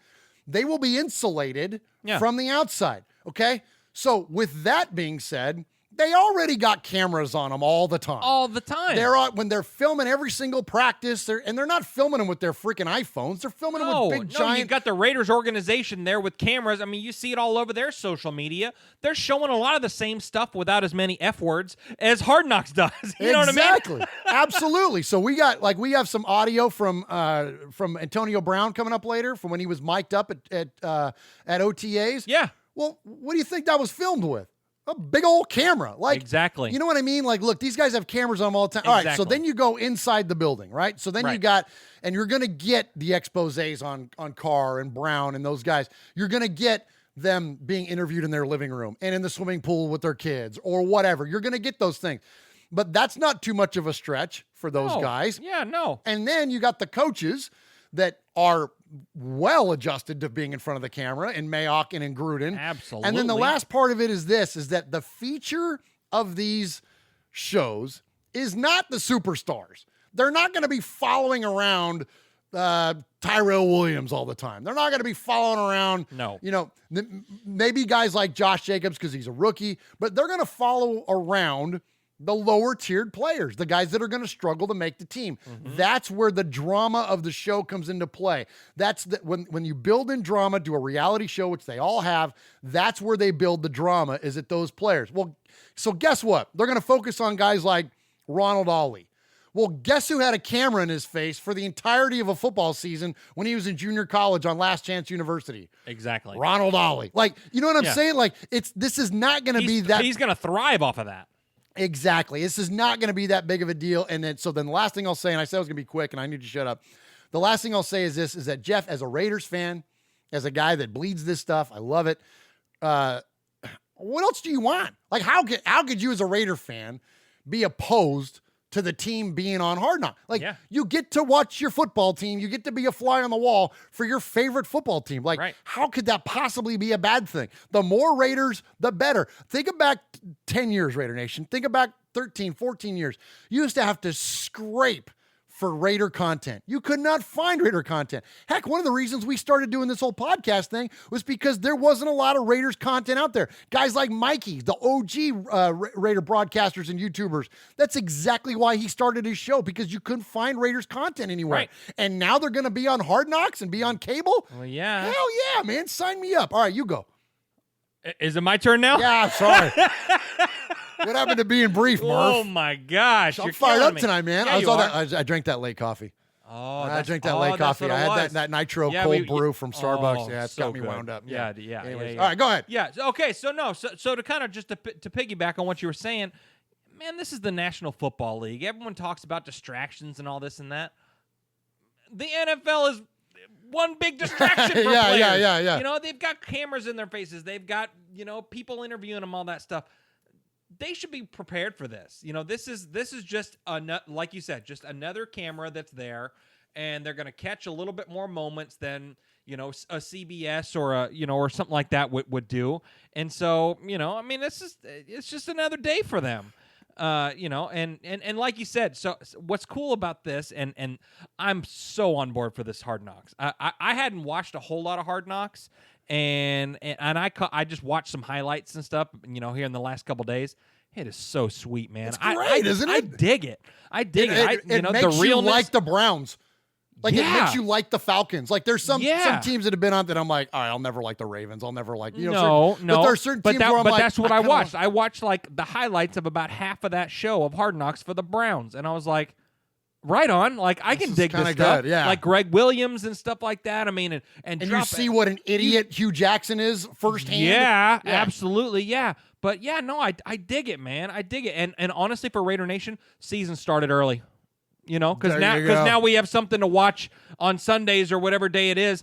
they will be insulated from the outside. Okay. So with that being said, they already got cameras on them all the time. All the time. When they're filming every single practice, they're not filming them with their freaking iPhones. They're filming them with big giant. You got the Raiders organization there with cameras. I mean, you see it all over their social media. They're showing a lot of the same stuff without as many F words as Hard Knocks does. You know what I mean? Exactly. Absolutely. So we have some audio from Antonio Brown coming up later from when he was mic'd up at OTAs. Yeah. Well, what do you think that was filmed with? A big old camera. Like, Exactly. You know what I mean? Like, look, these guys have cameras on them all the time. All right, so Exactly. then you go inside the building, right? So then you Right. got, and you're going to get the exposés on Carr and Brown and those guys. You're going to get them being interviewed in their living room and in the swimming pool with their kids or whatever. You're going to get those things. But that's not too much of a stretch for those guys. Yeah, no. And then you got the coaches that are well adjusted to being in front of the camera in Mayock and in Gruden. Absolutely. And then the last part of it is this, is that the feature of these shows is not the superstars. They're not going to be following around Tyrell Williams all the time. They're not going to be following around, maybe guys like Josh Jacobs because he's a rookie, but they're going to follow around the lower tiered players, the guys that are going to struggle to make the team. Mm-hmm. That's where the drama of the show comes into play. That's when you build in drama to a reality show, which they all have, that's where they build the drama, is at those players. Well, so guess what? They're going to focus on guys like Ronald Ollie. Well, guess who had a camera in his face for the entirety of a football season when he was in junior college on Last Chance University? Exactly. Ronald Ollie. Like, you know what I'm saying? Like, this is not going to be that. He's going to thrive off of that. Exactly. This is not going to be that big of a deal. And then, so then the last thing I'll say, and I said I was going to be quick and I need to shut up. The last thing I'll say is this, is that Jeff, as a Raiders fan, as a guy that bleeds this stuff, I love it. What else do you want? Like, how could you as a Raider fan be opposed to the team being on Hard Knocks? Like, you get to watch your football team. You get to be a fly on the wall for your favorite football team. Like, how could that possibly be a bad thing? The more Raiders, the better. Think about 10 years, Raider Nation. Think about 13, 14 years. You used to have to scrape for Raider content. You could not find Raider content. Heck, one of the reasons we started doing this whole podcast thing was because there wasn't a lot of Raiders content out there. Guys like Mikey, the OG Raider broadcasters and YouTubers, that's exactly why he started his show, because you couldn't find Raiders content anywhere. Right. And now they're going to be on Hard Knocks and be on cable? Well, yeah. Hell yeah, man. Sign me up. All right, you go. Is it my turn now? Yeah, I'm sorry. What happened to being brief, Murph? Oh, my gosh. I'm fired up me. tonight, man. Yeah, I drank that late coffee. Oh, I drank that late coffee. I had that nitro cold brew from Starbucks. Yeah, it's so got me good. wound up. Anyways. Yeah. All right, go ahead. Yeah. Okay. So to kind of just to piggyback on what you were saying, man, this is the National Football League. Everyone talks about distractions and all this and that. The NFL is one big distraction for players. Yeah. You know, they've got cameras in their faces. They've got, people interviewing them, all that stuff. They should be prepared for this. This is just like you said, just another camera that's there, and they're going to catch a little bit more moments than a CBS or or something like that would do. And so it's just another day for them. And like you said, so what's cool about this, and I'm so on board for this Hard Knocks. I hadn't watched a whole lot of Hard Knocks. And I just watched some highlights and stuff, here in the last couple days. It is so sweet, man. It's great, isn't it? I dig it. It makes the realness. You like the Browns. Like, Yeah. it makes you like the Falcons. Like, there's some teams that have been on that I'm like, all right, I'll never like the Ravens. I'll never like, No. But there are certain teams where I'm but like, that's what I kinda watched. I watched like the highlights of about half of that show of Hard Knocks for the Browns, and I was like, right on. Like, I can dig this stuff. Good, yeah. Like Greg Williams and stuff like that. I mean, and you see what an idiot Hugh Jackson is firsthand. Yeah, absolutely. Yeah. But yeah, no, I dig it, man. I dig it. And honestly, for Raider Nation, season started early. Because now we have something to watch on Sundays or whatever day it is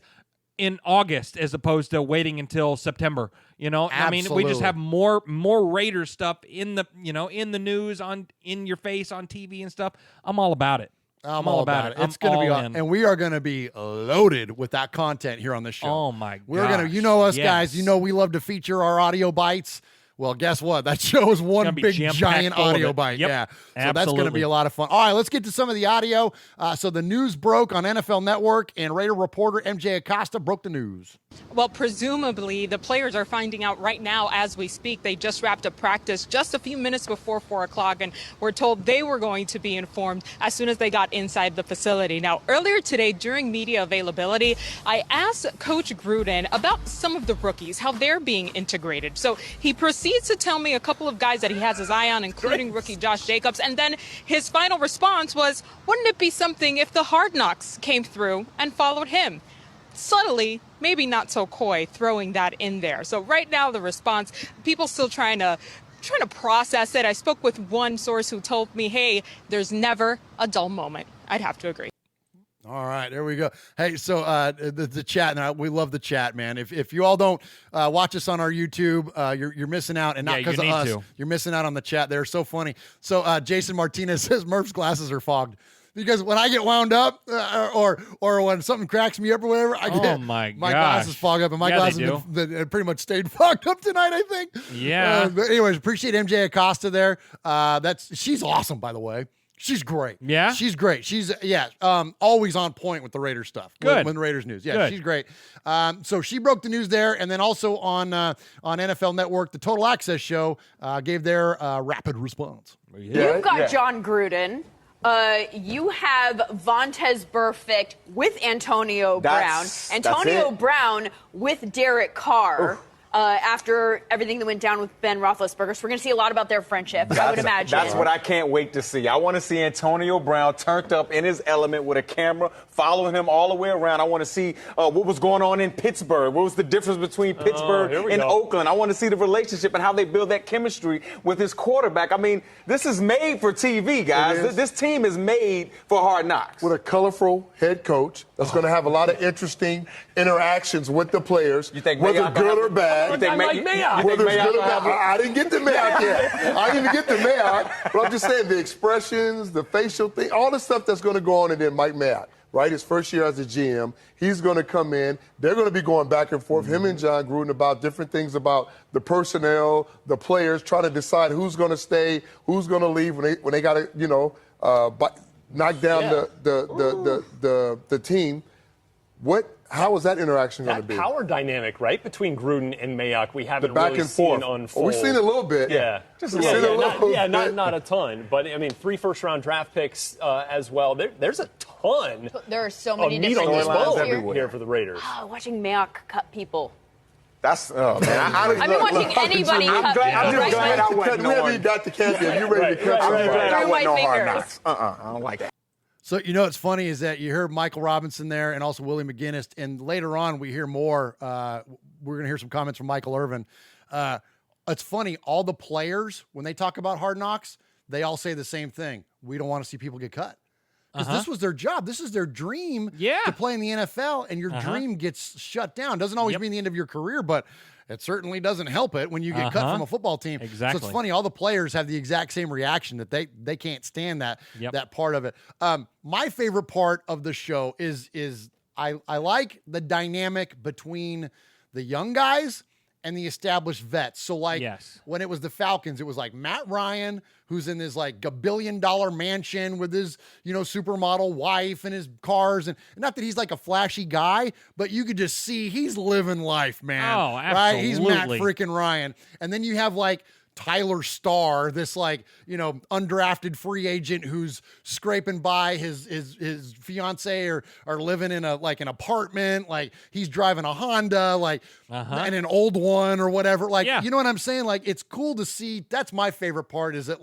in August, as opposed to waiting until September. I mean, we just have more Raiders stuff in the in the news, in your face on TV and stuff. I'm all about it. I'm all about it. It's going to be on, and we are going to be loaded with that content here on this show. Oh my god. We're going to, us guys, we love to feature our audio bites. Well, guess what? That show is one big giant audio bite. Yep. Yeah. So Absolutely. that's going to be a lot of fun. All right, let's get to some of the audio. So the news broke on NFL Network, and Raider reporter MJ Acosta broke the news. Well, presumably the players are finding out right now as we speak. They just wrapped up practice just a few minutes before 4 o'clock, and we're told they were going to be informed as soon as they got inside the facility. Now, earlier today during media availability, I asked Coach Gruden about some of the rookies, how they're being integrated. So he proceeds to tell me a couple of guys that he has his eye on, including rookie Josh Jacobs. And then his final response was, wouldn't it be something if the Hard Knocks came through and followed him? Subtly, maybe not so coy, throwing that in there. So right now, the response, people still trying to process it. I spoke with one source who told me, hey, there's never a dull moment. I'd have to agree. All right, there we go. Hey, so the chat, and we love the chat, man. If you all don't watch us on our YouTube, you're missing out, and not because of us. You're missing out on the chat. They're so funny. So Jason Martinez says Murph's glasses are fogged. Because when I get wound up, or when something cracks me up or whatever, I get my glasses fog up, and my glasses have pretty much stayed fogged up tonight, I think. Yeah. But anyways, appreciate MJ Acosta there. She's awesome, by the way. She's great. Yeah? She's great. She's, always on point with the Raiders stuff. Good. When the Raiders news. Yeah, she's great. So she broke the news there, and then also on NFL Network, the Total Access show gave their rapid response. You've got John Gruden. You have Vontez Burfict with Antonio Brown. Antonio Brown with Derek Carr. After everything that went down with Ben Roethlisberger. So we're going to see a lot about their friendship, I would imagine. That's what I can't wait to see. I want to see Antonio Brown turned up in his element with a camera following him all the way around. I want to see what was going on in Pittsburgh. What was the difference between Pittsburgh and Oakland? I want to see the relationship and how they build that chemistry with his quarterback. I mean, this is made for TV, guys. This team is made for Hard Knocks. With a colorful head coach that's going to have a lot of interesting interactions with the players, whether good or bad. I didn't get to Mayock yet. I didn't even get to Mayock. But I'm just saying the expressions, the facial thing, all the stuff that's going to go on in there, Mike Mayock, right? His first year as a GM, he's going to come in. They're going to be going back and forth, him and John Gruden, about different things about the personnel, the players, trying to decide who's going to stay, who's going to leave when they got to, knock down the team. How is that interaction going to be? That power dynamic, right, between Gruden and Mayock, we haven't back really and forth. seen unfold. We've seen it a little bit. Not a ton. But, I mean, 3 first-round draft picks as well. There's a ton there are so many of meat different on this things bone here for the Raiders. Oh, watching Mayock cut people. That's, man. I've been watching anybody cut people. I'm just glad I wasn't. We haven't got the campion. You ready to cut somebody? Through my fingers. I don't like that. So, what's funny is that you heard Michael Robinson there and also Willie McGinnis, and later on we hear more. We're going to hear some comments from Michael Irvin. It's funny, all the players, when they talk about Hard Knocks, they all say the same thing. We don't want to see people get cut. Because this was their job. This is their dream to play in the NFL, and your dream gets shut down. Doesn't always mean the end of your career, but it certainly doesn't help it when you get cut from a football team. Exactly. So it's funny, all the players have the exact same reaction that they can't stand that part of it. My favorite part of the show is I like the dynamic between the young guys and the established vets. So when it was the Falcons, it was like Matt Ryan, who's in this like $1 billion mansion with his, supermodel wife and his cars. And not that he's like a flashy guy, but you could just see he's living life, man. Oh, absolutely. Right? He's Matt freaking Ryan. And then you have like Tyler Starr, this undrafted free agent who's scraping by his fiance or living in an apartment, like he's driving a Honda, and an old one or whatever. You know what I'm saying? It's cool to see. That's my favorite part, is that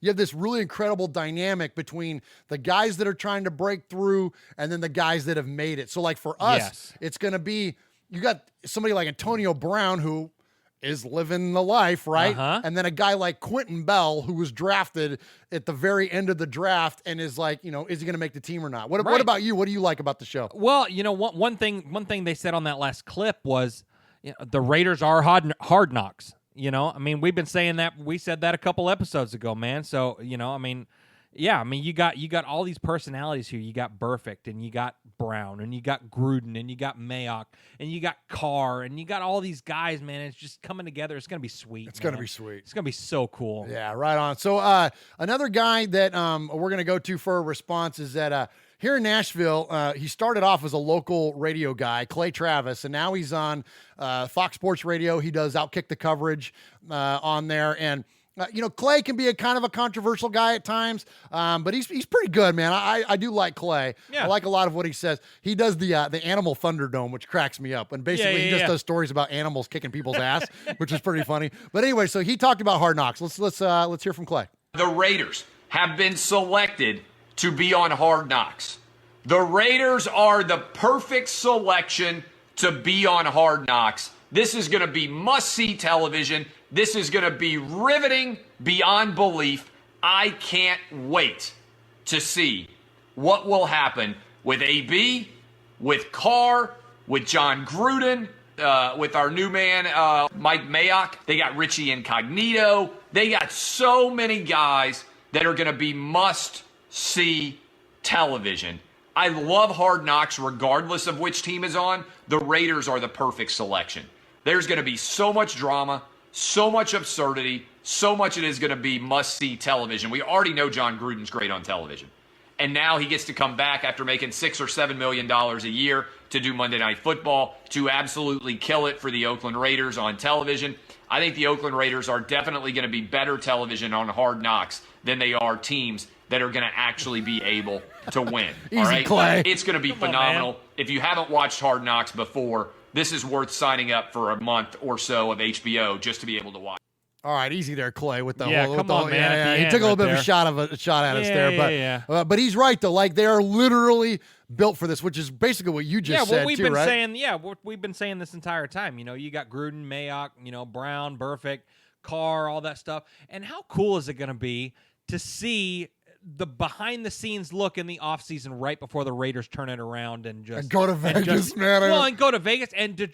you have this really incredible dynamic between the guys that are trying to break through and then the guys that have made it. So for us, it's going to be, you got somebody like Antonio Brown who is living the life, right? And then a guy like Quentin Bell, who was drafted at the very end of the draft and is is he going to make the team or not? What about you? What do you like about the show? Well, one thing they said on that last clip was, the Raiders are hard knocks. We've been saying that. We said that a couple episodes ago, man. So, you got all these personalities here. You got Burfict, and you got Brown, and you got Gruden, and you got Mayock, and you got Carr, and you got all these guys, man. It's just coming together. It's going to be sweet. It's going to be sweet. It's going to be so cool. Yeah, right on. So another guy that we're going to go to for a response is that here in Nashville, he started off as a local radio guy, Clay Travis, and now he's on Fox Sports Radio. He does Outkick the coverage on there, and Clay can be a kind of a controversial guy at times, but he's pretty good, man. I do like Clay. Yeah. I like a lot of what he says. He does the Animal Thunderdome, which cracks me up. And basically, he just does stories about animals kicking people's ass, which is pretty funny. But anyway, so he talked about Hard Knocks. Let's hear from Clay. The Raiders have been selected to be on Hard Knocks. The Raiders are the perfect selection to be on Hard Knocks. This is going to be must-see television. This is going to be riveting beyond belief. I can't wait to see what will happen with AB, with Carr, with John Gruden, with our new man, Mike Mayock. They got Richie Incognito. They got so many guys that are going to be must-see television. I love Hard Knocks regardless of which team is on. The Raiders are the perfect selection. There's going to be so much drama, so much absurdity, so much it is going to be must-see television. We already know John Gruden's great on television. And now he gets to come back after making $6 or $7 million a year to do Monday Night Football, to absolutely kill it for the Oakland Raiders on television. I think the Oakland Raiders are definitely going to be better television on Hard Knocks than they are teams that are going to actually be able to win. Easy, all right? Clay. It's going to be phenomenal. If you haven't watched Hard Knocks before, this is worth signing up for a month or so of HBO just to be able to watch. All right, easy there, Clay. With the Yeah, whole, come with the on, whole, man, at the he end took a little right bit of a shot at us there, but he's right though. Like they are literally built for this, which is basically what you just said we've too, been right? saying. Yeah, what we've been saying this entire time. You know, you got Gruden, Mayock, Brown, Burfict, Carr, all that stuff. And how cool is it going to be to see the behind-the-scenes look in the offseason right before the Raiders turn it around and just And go to Vegas, man. and go to Vegas and to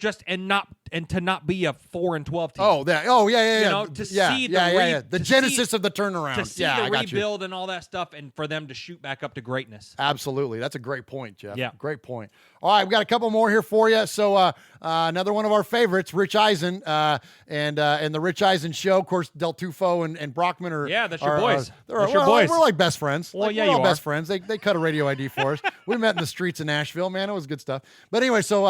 not be a 4-12 team. Yeah. To see the genesis of the turnaround. To see the rebuild and all that stuff, and for them to shoot back up to greatness. Absolutely, that's a great point, Jeff. Yeah, great point. All right, we got a couple more here for you. So another one of our favorites, Rich Eisen, and the Rich Eisen Show. Of course, Del Tufo and Brockman are that's your boys. That's your boys. We're like best friends. Well, we're all best friends. They cut a radio ID for us. We met in the streets of Nashville, man. It was good stuff. But anyway, so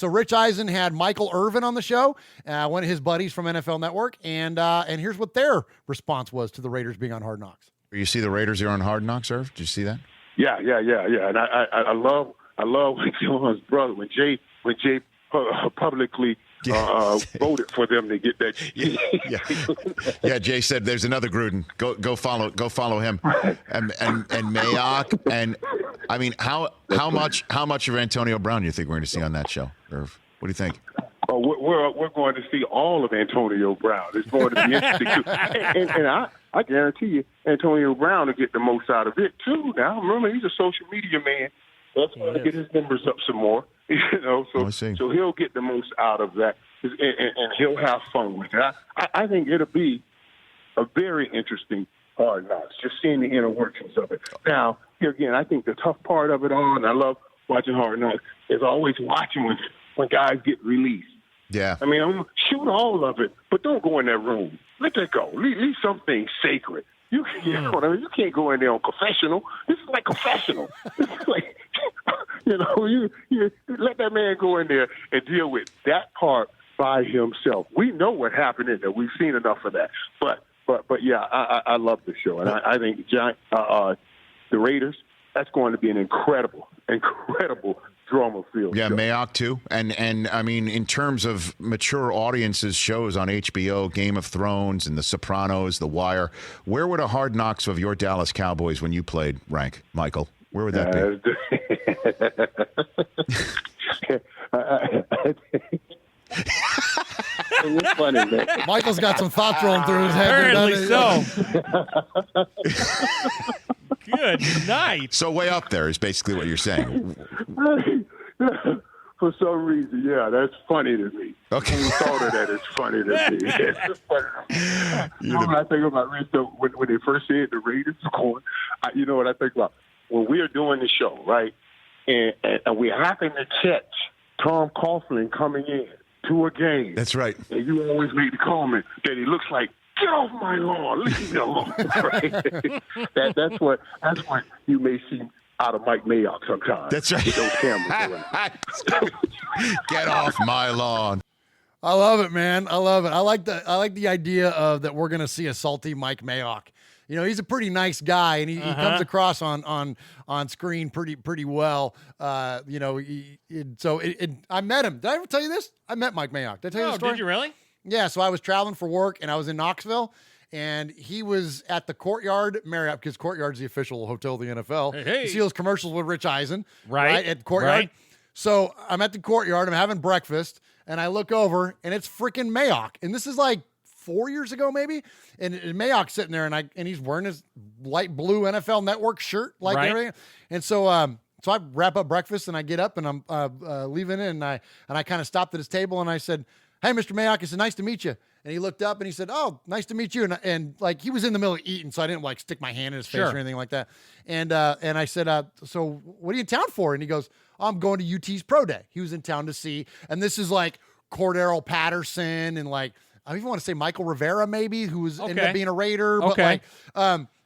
Rich Eisen had Michael Irvin on the show, one of his buddies from NFL Network, and here's what their response was to the Raiders being on Hard Knocks. You see the Raiders are on Hard Knocks, Irv? Did you see that? Yeah. And I love John's brother when Jay publicly voted for them to get that. Yeah. Jay said there's another Gruden. Go follow him, and Mayock. And I mean, how much of Antonio Brown do you think we're going to see on that show, Irv? What do you think? We're going to see all of Antonio Brown. It's going to be interesting too. And I guarantee you, Antonio Brown will get the most out of it too. Now remember, he's a social media man. That's going to get his numbers up some more. So he'll get the most out of that, and he'll have fun with it. I think it'll be a very interesting Hard Knocks, just seeing the inner workings of it. Now, here again, I think the tough part of it all, and I love watching Hard Knocks, is always watching when guys get released. Yeah. I mean, shoot all of it, but don't go in that room. Let that go. Leave something sacred. You can't go in there on confessional. This is like confessional. This is like, you let that man go in there and deal with that part by himself. We know what happened in there. We've seen enough of that. But yeah, I love the show, and I think the Raiders. That's going to be an incredible drama field. Yeah, show. Mayock too, and I mean, in terms of mature audiences, shows on HBO, Game of Thrones, and The Sopranos, The Wire. Where would a Hard Knocks of your Dallas Cowboys when you played rank, Michael? Where would that be? It's funny, man. Michael's got some thoughts rolling through his head. Apparently so. Good night. So way up there is basically what you're saying. For some reason, yeah, that's funny to me. Okay. When you thought of that, it's funny to me. It's funny. When I think about Rich, when they first said the Raiders scored, you know what I think about? When we are doing the show, right, and we happen to catch Tom Coughlin coming in to a game. That's right. And you always make the comment that he looks like, get off my lawn, leave me alone. Right? That's what you may see out of Mike Mayock sometimes. That's right. With those cameras around. Get off my lawn. I love it, man. I love it. I like the idea of that we're going to see a salty Mike Mayock. You know, he's a pretty nice guy, and he comes across on screen pretty well. I met him. Did I ever tell you this? I met Mike Mayock. Did I tell you the story? Did you really? Yeah. So I was traveling for work, and I was in Knoxville, and he was at the Courtyard Marriott, because Courtyard's the official hotel of the NFL. Hey. You see those commercials with Rich Eisen, right at the Courtyard. Right. So I'm at the Courtyard. I'm having breakfast, and I look over, and it's freaking Mayock, and this is like 4 years ago, maybe. And Mayock's sitting there, and he's wearing his light blue NFL Network shirt, like everything. And so So I wrap up breakfast and I get up and I'm leaving it, and I kind of stopped at his table and I said, "Hey, Mr. Mayock," I said, "Nice to meet you." And he looked up and he said, "Oh, nice to meet you." And like he was in the middle of eating, so I didn't like stick my hand in his face or anything like that. And I said, "So what are you in town for?" And he goes, "Oh, I'm going to UT's Pro Day." He was in town to see, and this is like Cordero Patterson and like I even want to say Michael Rivera maybe, who was ended up being a Raider, but like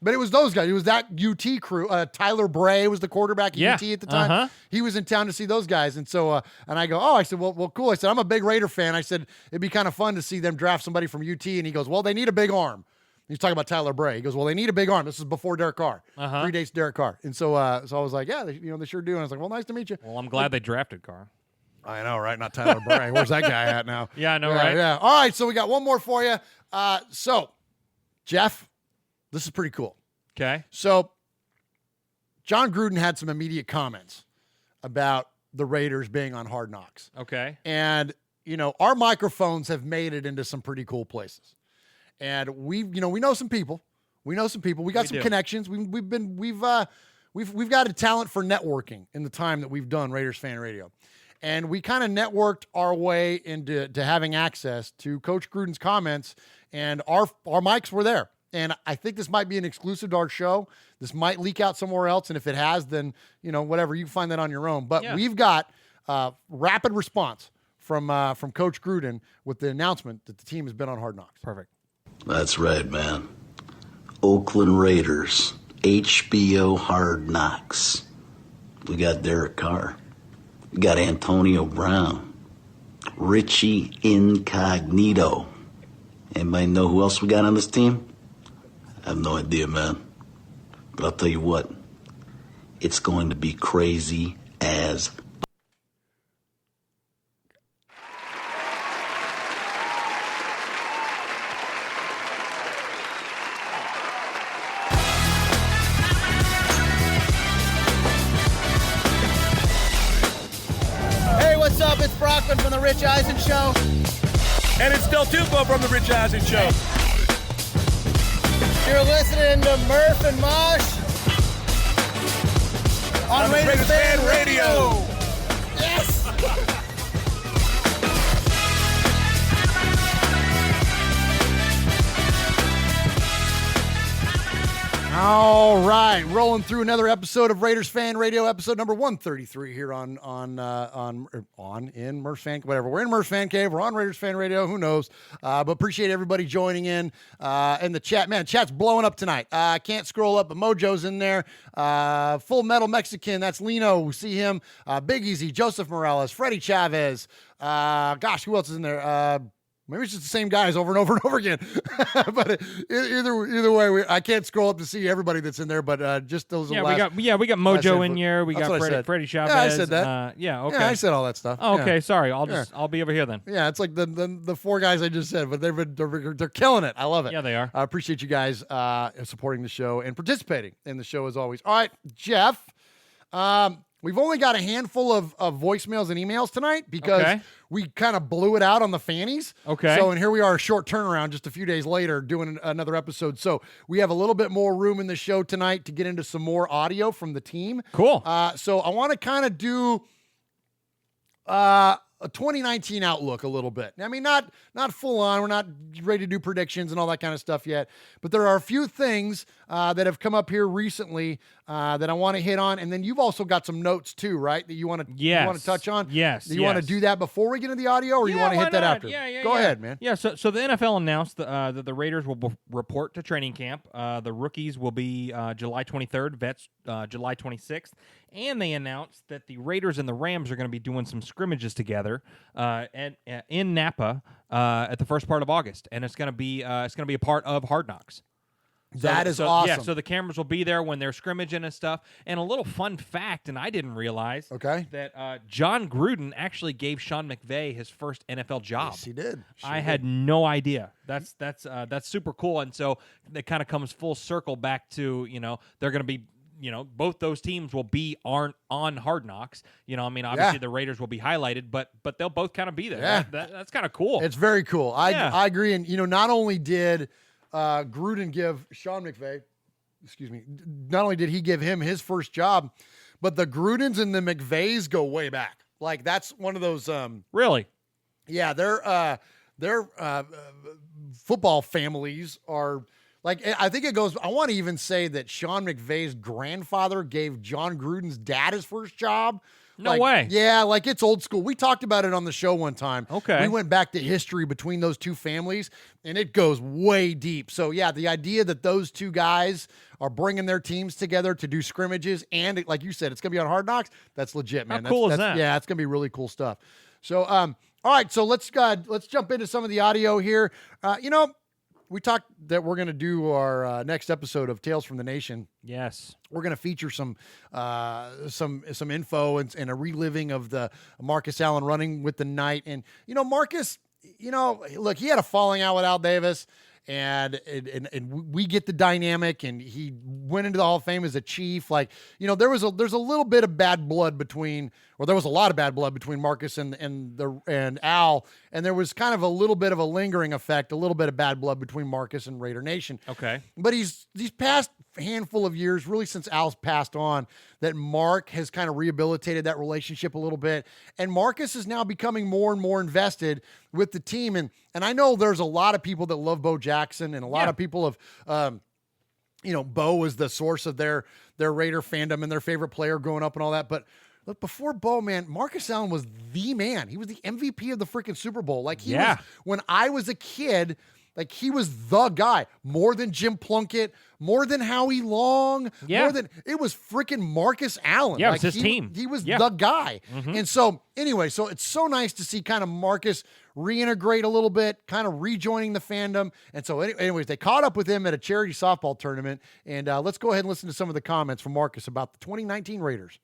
but it was those guys. It was that UT crew. Tyler Bray was the quarterback at UT at the time. He was in town to see those guys. And so, and I go, "Oh," I said, well, cool. I said, "I'm a big Raider fan." I said, "It'd be kind of fun to see them draft somebody from UT." And he goes, "Well, they need a big arm." He's talking about Tyler Bray. He goes, "Well, they need a big arm." This is before Derek Carr. Predates Derek Carr. And so, so I was like, "Yeah, they sure do." And I was like, "Well, nice to meet you." Well, I'm glad they drafted Carr. I know, right? Not Tyler Bray. Where's that guy at now? Yeah, I know, right? Yeah. All right, so we got one more for you. So, Jeff, this is pretty cool. Okay. So, John Gruden had some immediate comments about the Raiders being on Hard Knocks. Okay. And, our microphones have made it into some pretty cool places. And we know some people. We got some connections. We've got a talent for networking in the time that we've done Raiders Fan Radio. And we kind of networked our way into having access to Coach Gruden's comments, and our mics were there. And I think this might be an exclusive to our show. This might leak out somewhere else, and if it has, then, whatever, you can find that on your own. But we've got rapid response from Coach Gruden with the announcement that the team has been on Hard Knocks. Perfect. That's right, man. Oakland Raiders, HBO Hard Knocks. We got Derek Carr. We got Antonio Brown. Richie Incognito. Anybody know who else we got on this team? I have no idea, man. But I'll tell you what. It's going to be crazy as What's up? It's Brockman from The Rich Eisen Show. And it's Del Tufo from The Rich Eisen Show. You're listening to Murph and Mosh on Raiders Fan Radio. Yes! All right, rolling through another episode of Raiders Fan Radio, episode number 133 here in Murph's Fan, whatever. We're in Murph's Fan Cave. We're on Raiders Fan Radio. Who knows? But appreciate everybody joining in the chat. Man, chat's blowing up tonight. I can't scroll up, but Mojo's in there. Full Metal Mexican. That's Lino. We see him. Big Easy, Joseph Morales, Freddie Chavez. Gosh, who else is in there? Maybe it's just the same guys over and over and over again. But either way, I can't scroll up to see everybody that's in there. But just those. We got Mojo in here. We got Freddie Chavez. Yeah, I said that. Okay. Yeah, I said all that stuff. Oh, okay. Sorry. I'll be over here then. Yeah, it's like the four guys I just said, but they're killing it. I love it. Yeah, they are. I appreciate you guys supporting the show and participating in the show as always. All right, Jeff. We've only got a handful of voicemails and emails tonight because we kind of blew it out on the fannies. Okay. So, and here we are, a short turnaround just a few days later doing another episode. So we have a little bit more room in the show tonight to get into some more audio from the team. Cool. So I want to kind of do a 2019 outlook a little bit. I mean, not full on. We're not ready to do predictions and all that kind of stuff yet. But there are a few things that have come up here recently that I want to hit on. And then you've also got some notes too, right? That you want to touch on. Yes. Do you want to do that before we get into the audio, or you want to hit that after? Go ahead, man. Yeah. So the NFL announced that the Raiders will report to training camp. The rookies will be July 23rd, vets July 26th. And they announced that the Raiders and the Rams are going to be doing some scrimmages together in Napa at the first part of August, and it's going to be a part of Hard Knocks. That is awesome. Yeah, so the cameras will be there when they're scrimmaging and stuff. And a little fun fact, and I didn't realize, that John Gruden actually gave Sean McVay his first NFL job. Yes, he did. I had no idea. That's super cool. And so it kind of comes full circle back to, they're going to be, both those teams will be on Hard Knocks. Obviously the Raiders will be highlighted, but they'll both kind of be there. Yeah. That's kind of cool. It's very cool. I agree. And, not only did Gruden give Sean McVay, not only did he give him his first job, but the Grudens and the McVays go way back. Like that's one of those. Really? Yeah, their football families are like. I think it goes. I want to even say that Sean McVay's grandfather gave John Gruden's dad his first job. No way. Yeah, like it's old school. We talked about it on the show one time. Okay. We went back to history between those two families, and it goes way deep. So, yeah, the idea that those two guys are bringing their teams together to do scrimmages, and like you said, it's going to be on Hard Knocks, that's legit, man. How cool is that? Yeah, it's going to be really cool stuff. So, all right, so let's jump into some of the audio here. We talked that we're going to do our next episode of Tales from the Nation. Yes. We're going to feature some info and a reliving of the Marcus Allen running with the Knight. And, Marcus, look, he had a falling out with Al Davis, and we get the dynamic, and he went into the Hall of Fame as a Chief. Like, there's a little bit of bad blood between, or there was a lot of bad blood between Marcus and Al, and there was kind of a little bit of a lingering effect, a little bit of bad blood between Marcus and Raider Nation. Okay. But these past handful of years, really since Al's passed on, that Mark has kind of rehabilitated that relationship a little bit, and Marcus is now becoming more and more invested with the team. And I know there's a lot of people that love Bo Jackson, and a lot of people have, Bo is the source of their Raider fandom and their favorite player growing up and all that. But look, before Bo, man, Marcus Allen was the man. He was the MVP of the freaking Super Bowl. Like he was, when I was a kid, like he was the guy, more than Jim Plunkett, more than Howie Long, more than it was freaking Marcus Allen. Yeah, like, it was his team. He was the guy. Mm-hmm. And so anyway, so it's so nice to see kind of Marcus reintegrate a little bit, kind of rejoining the fandom. And so anyways, they caught up with him at a charity softball tournament. And let's go ahead and listen to some of the comments from Marcus about the 2019 Raiders.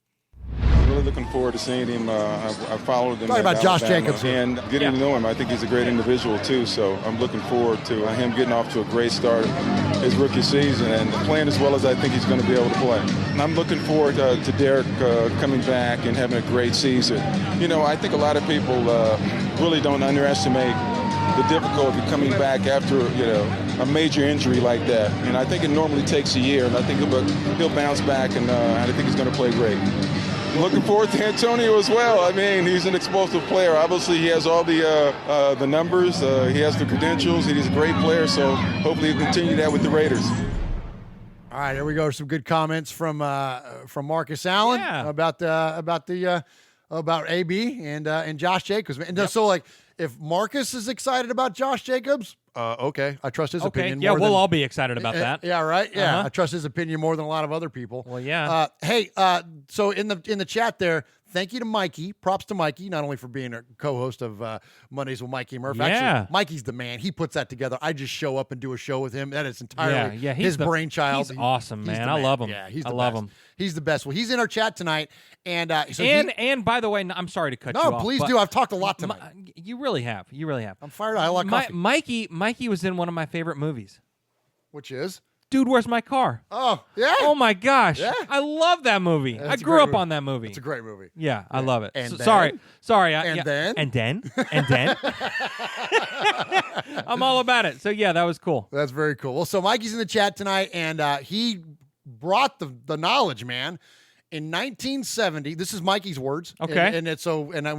Really looking forward to seeing him. I followed him. Talking about Josh Jacobs and getting to know him. I think he's a great individual too. So I'm looking forward to him getting off to a great start his rookie season and playing as well as I think he's going to be able to play. And I'm looking forward to Derek coming back and having a great season. I think a lot of people really don't underestimate the difficulty coming back after a major injury like that. And I think it normally takes a year, and I think he'll bounce back, and I think he's going to play great. Looking forward to Antonio as well. I mean, he's an explosive player. Obviously, he has all the numbers. He has the credentials. He's a great player, so hopefully he'll continue that with the Raiders. All right, here we go. Some good comments from Marcus Allen about AB and Josh Jacobs. And so, like, if Marcus is excited about Josh Jacobs, okay, I trust his opinion. Yeah, more we'll than, all be excited about that. Yeah, right. Yeah, Uh-huh. I trust his opinion more than a lot of other people. Well, yeah. Hey, so in the chat there, thank you to Mikey. Props to Mikey, not only for being a co-host of Mondays with Mikey Murph. Yeah. Actually, Mikey's the man. He puts that together. I just show up and do a show with him. That is entirely he's his brainchild. He's awesome, He's man. the I love him. Yeah, he's I the love best. him. He's the best. Well, he's in our chat tonight, and so and by the way, I'm sorry to cut you off. No, please but do. I've talked a lot tonight. You really have. You really have. I'm fired up. I like coffee. Mikey was in one of my favorite movies. Which is? Dude, Where's My Car? Oh, yeah. Oh, my gosh. Yeah. I love that movie. That's I a grew great up movie. on that movie. It's a great movie. Yeah, I love it. And then? Sorry. And then? And then? I'm all about it. So, yeah, that was cool. That's very cool. Well, so Mikey's in the chat tonight, and he brought the knowledge, man. In 1970, this is Mikey's words. Okay. And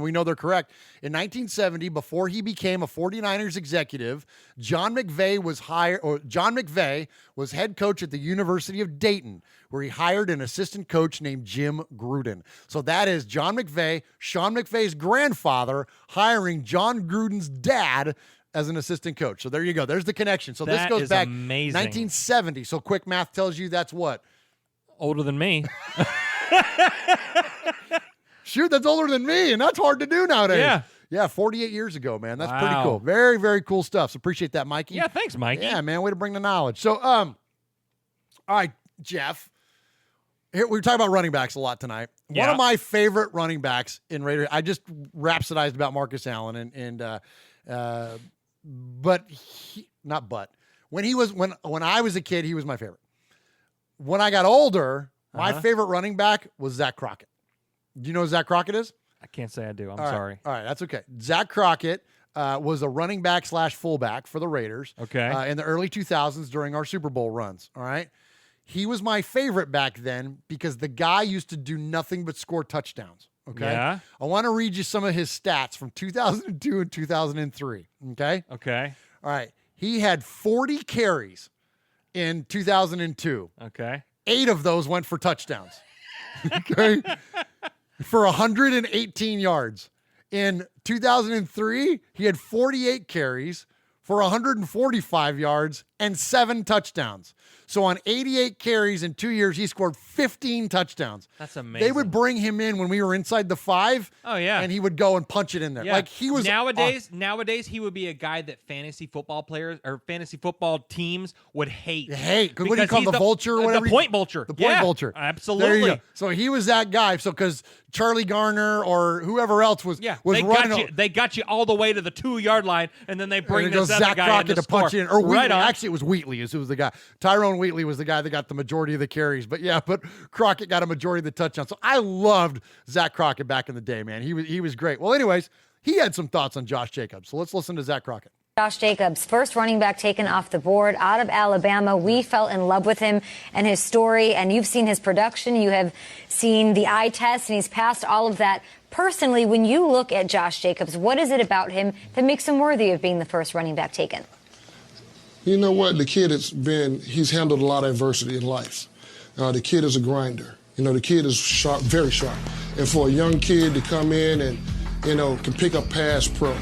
we know they're correct. In 1970, before he became a 49ers executive, John McVay was head coach at the University of Dayton, where he hired an assistant coach named Jim Gruden. So that is John McVay, Sean McVay's grandfather, hiring John Gruden's dad as an assistant coach. So there you go. There's the connection. So this That goes is back amazing. 1970. So quick math tells you that's what? Older than me. Shoot, that's older than me, and that's hard to do nowadays. Yeah. Yeah, 48 years ago, man. That's pretty Wow. cool. Very, very cool stuff. So appreciate that, Mikey. Yeah, thanks, Mikey. Yeah, man, way to bring the knowledge. So, all right, Jeff. Here, we were talking about running backs a lot tonight. One of my favorite running backs in Raider, I just rhapsodized about Marcus Allen, when I was a kid, he was my favorite. When I got older, my favorite running back was Zach Crockett. Do you know who Zach Crockett is? I can't say I do. I'm All right. sorry. All right, that's okay. Zach Crockett was a running back / fullback for the Raiders. Okay. In the early 2000s during our Super Bowl runs. All right. he was my favorite back then because the guy used to do nothing but score touchdowns. Okay. Yeah. I want to read you some of his stats from 2002 and 2003. Okay. Okay. All right. He had 40 carries in 2002. Okay. 8 of those went for touchdowns. Okay. For 118 yards. In 2003, he had 48 carries for 145 yards and 7 touchdowns. So on 88 carries in 2 years, he scored 15 touchdowns. That's amazing. They would bring him in when we were inside the 5. Oh, yeah. And he would go and punch it in there. Yeah. Like he was nowadays he would be a guy that fantasy football players or fantasy football teams would hate. Because what do you call he's the vulture or whatever? The point vulture. The point vulture. Absolutely. There you go. So he was that guy. So because Charlie Garner or whoever else was running. They got you all the way to the 2-yard line, and then they bring and this other Zach guy Crockett in to punch score. in. Or Wheatley. Right on. Actually, it was Wheatley. Who was the guy. Tyrone Wheatley was the guy that got the majority of the carries. But Crockett got a majority of the touchdowns. So I loved Zach Crockett back in the day, man. He was great. Well, anyways, he had some thoughts on Josh Jacobs. So let's listen to Zach Crockett. Josh Jacobs, first running back taken off the board out of Alabama. We fell in love with him and his story, and you've seen his production. You have seen the eye test, and he's passed all of that. Personally, when you look at Josh Jacobs, what is it about him that makes him worthy of being the first running back taken? You know what? The kid he's handled a lot of adversity in life. The kid is a grinder. The kid is sharp, very sharp. And for a young kid to come in and, can pick up pass pro,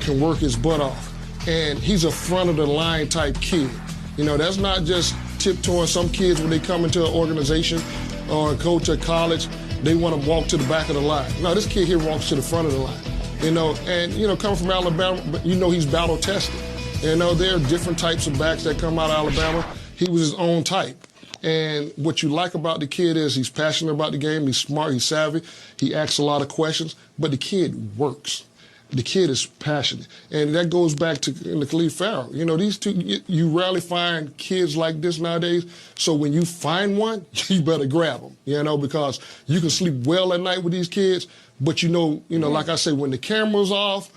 can work his butt off, and he's a front of the line type kid. That's not just tiptoeing. Some kids, when they come into an organization or a coach at college, they want to walk to the back of the line. No, this kid here walks to the front of the line. And coming from Alabama, he's battle tested. There are different types of backs that come out of Alabama. He was his own type. And what you like about the kid is he's passionate about the game, he's smart, he's savvy, he asks a lot of questions, but the kid works. The kid is passionate. And that goes back to Khalil Farrell. These two, you rarely find kids like this nowadays. So when you find one, you better grab them, because you can sleep well at night with these kids. But like I say, when the camera's off,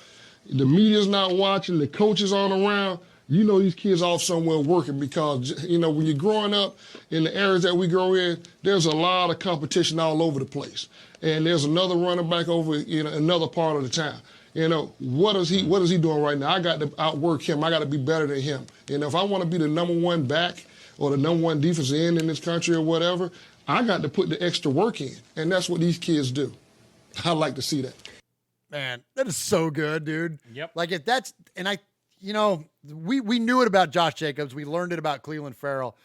the media's not watching, the coaches aren't around, these kids off somewhere working because, when you're growing up in the areas that we grow in, there's a lot of competition all over the place. And there's another running back over in another part of the town. What is he doing right now? I got to outwork him. I got to be better than him. If I want to be the number one back or the number one defensive end in this country or whatever, I got to put the extra work in. And that's what these kids do. I like to see that. Man, that is so good, dude. Yep. Like if that's, and we knew it about Josh Jacobs. We learned it about Clelin Ferrell.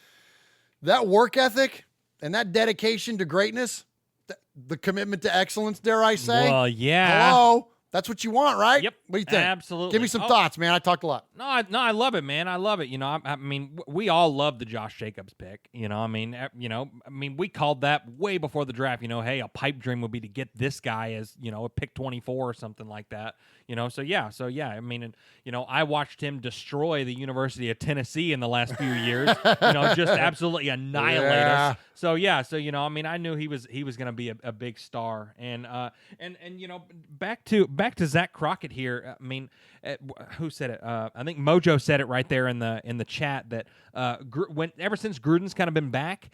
That work ethic and that dedication to greatness, the commitment to excellence, dare I say? Well, yeah. Hello. That's what you want, right? Yep. What do you think? Absolutely. Give me some thoughts, man. I talked a lot. No, I love it, man. I love it. I mean, we all love the Josh Jacobs pick. We called that way before the draft. Hey, a pipe dream would be to get this guy as a pick 24 or something like that. So yeah. I mean, I watched him destroy the University of Tennessee in the last few years. Just absolutely annihilate us. So yeah. I knew he was going to be a big star. And back to Zach Crockett here. I mean, who said it? I think Mojo said it right there in the chat that ever since Gruden's kind of been back,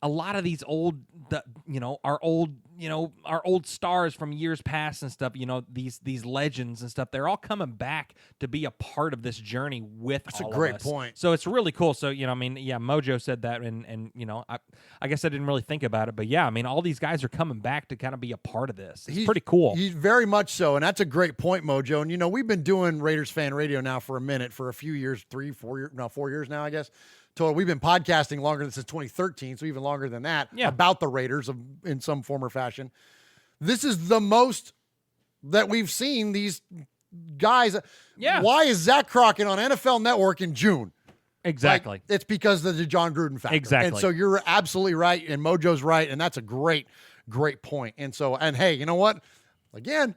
a lot of these our old stars from years past and stuff, these legends and stuff, they're all coming back to be a part of this journey with That's all a great of us. point. So it's really cool. So, Mojo said that and I guess I didn't really think about it, but yeah, I mean, all these guys are coming back to kind of be a part of this. It's pretty cool. He's very much so, and that's a great point, Mojo. And, we've been doing Raiders Fan Radio now for a minute, for a few years, 4 years now, I guess. Total. We've been podcasting longer than since 2013, so even longer than that, about the Raiders in some form or fashion. This is the most that we've seen these guys. Yeah. Why is Zach Crockett on NFL Network in June? Exactly. Like, it's because of the John Gruden factor. Exactly. And so you're absolutely right, and Mojo's right, and that's a great point. And hey, you know what? Again,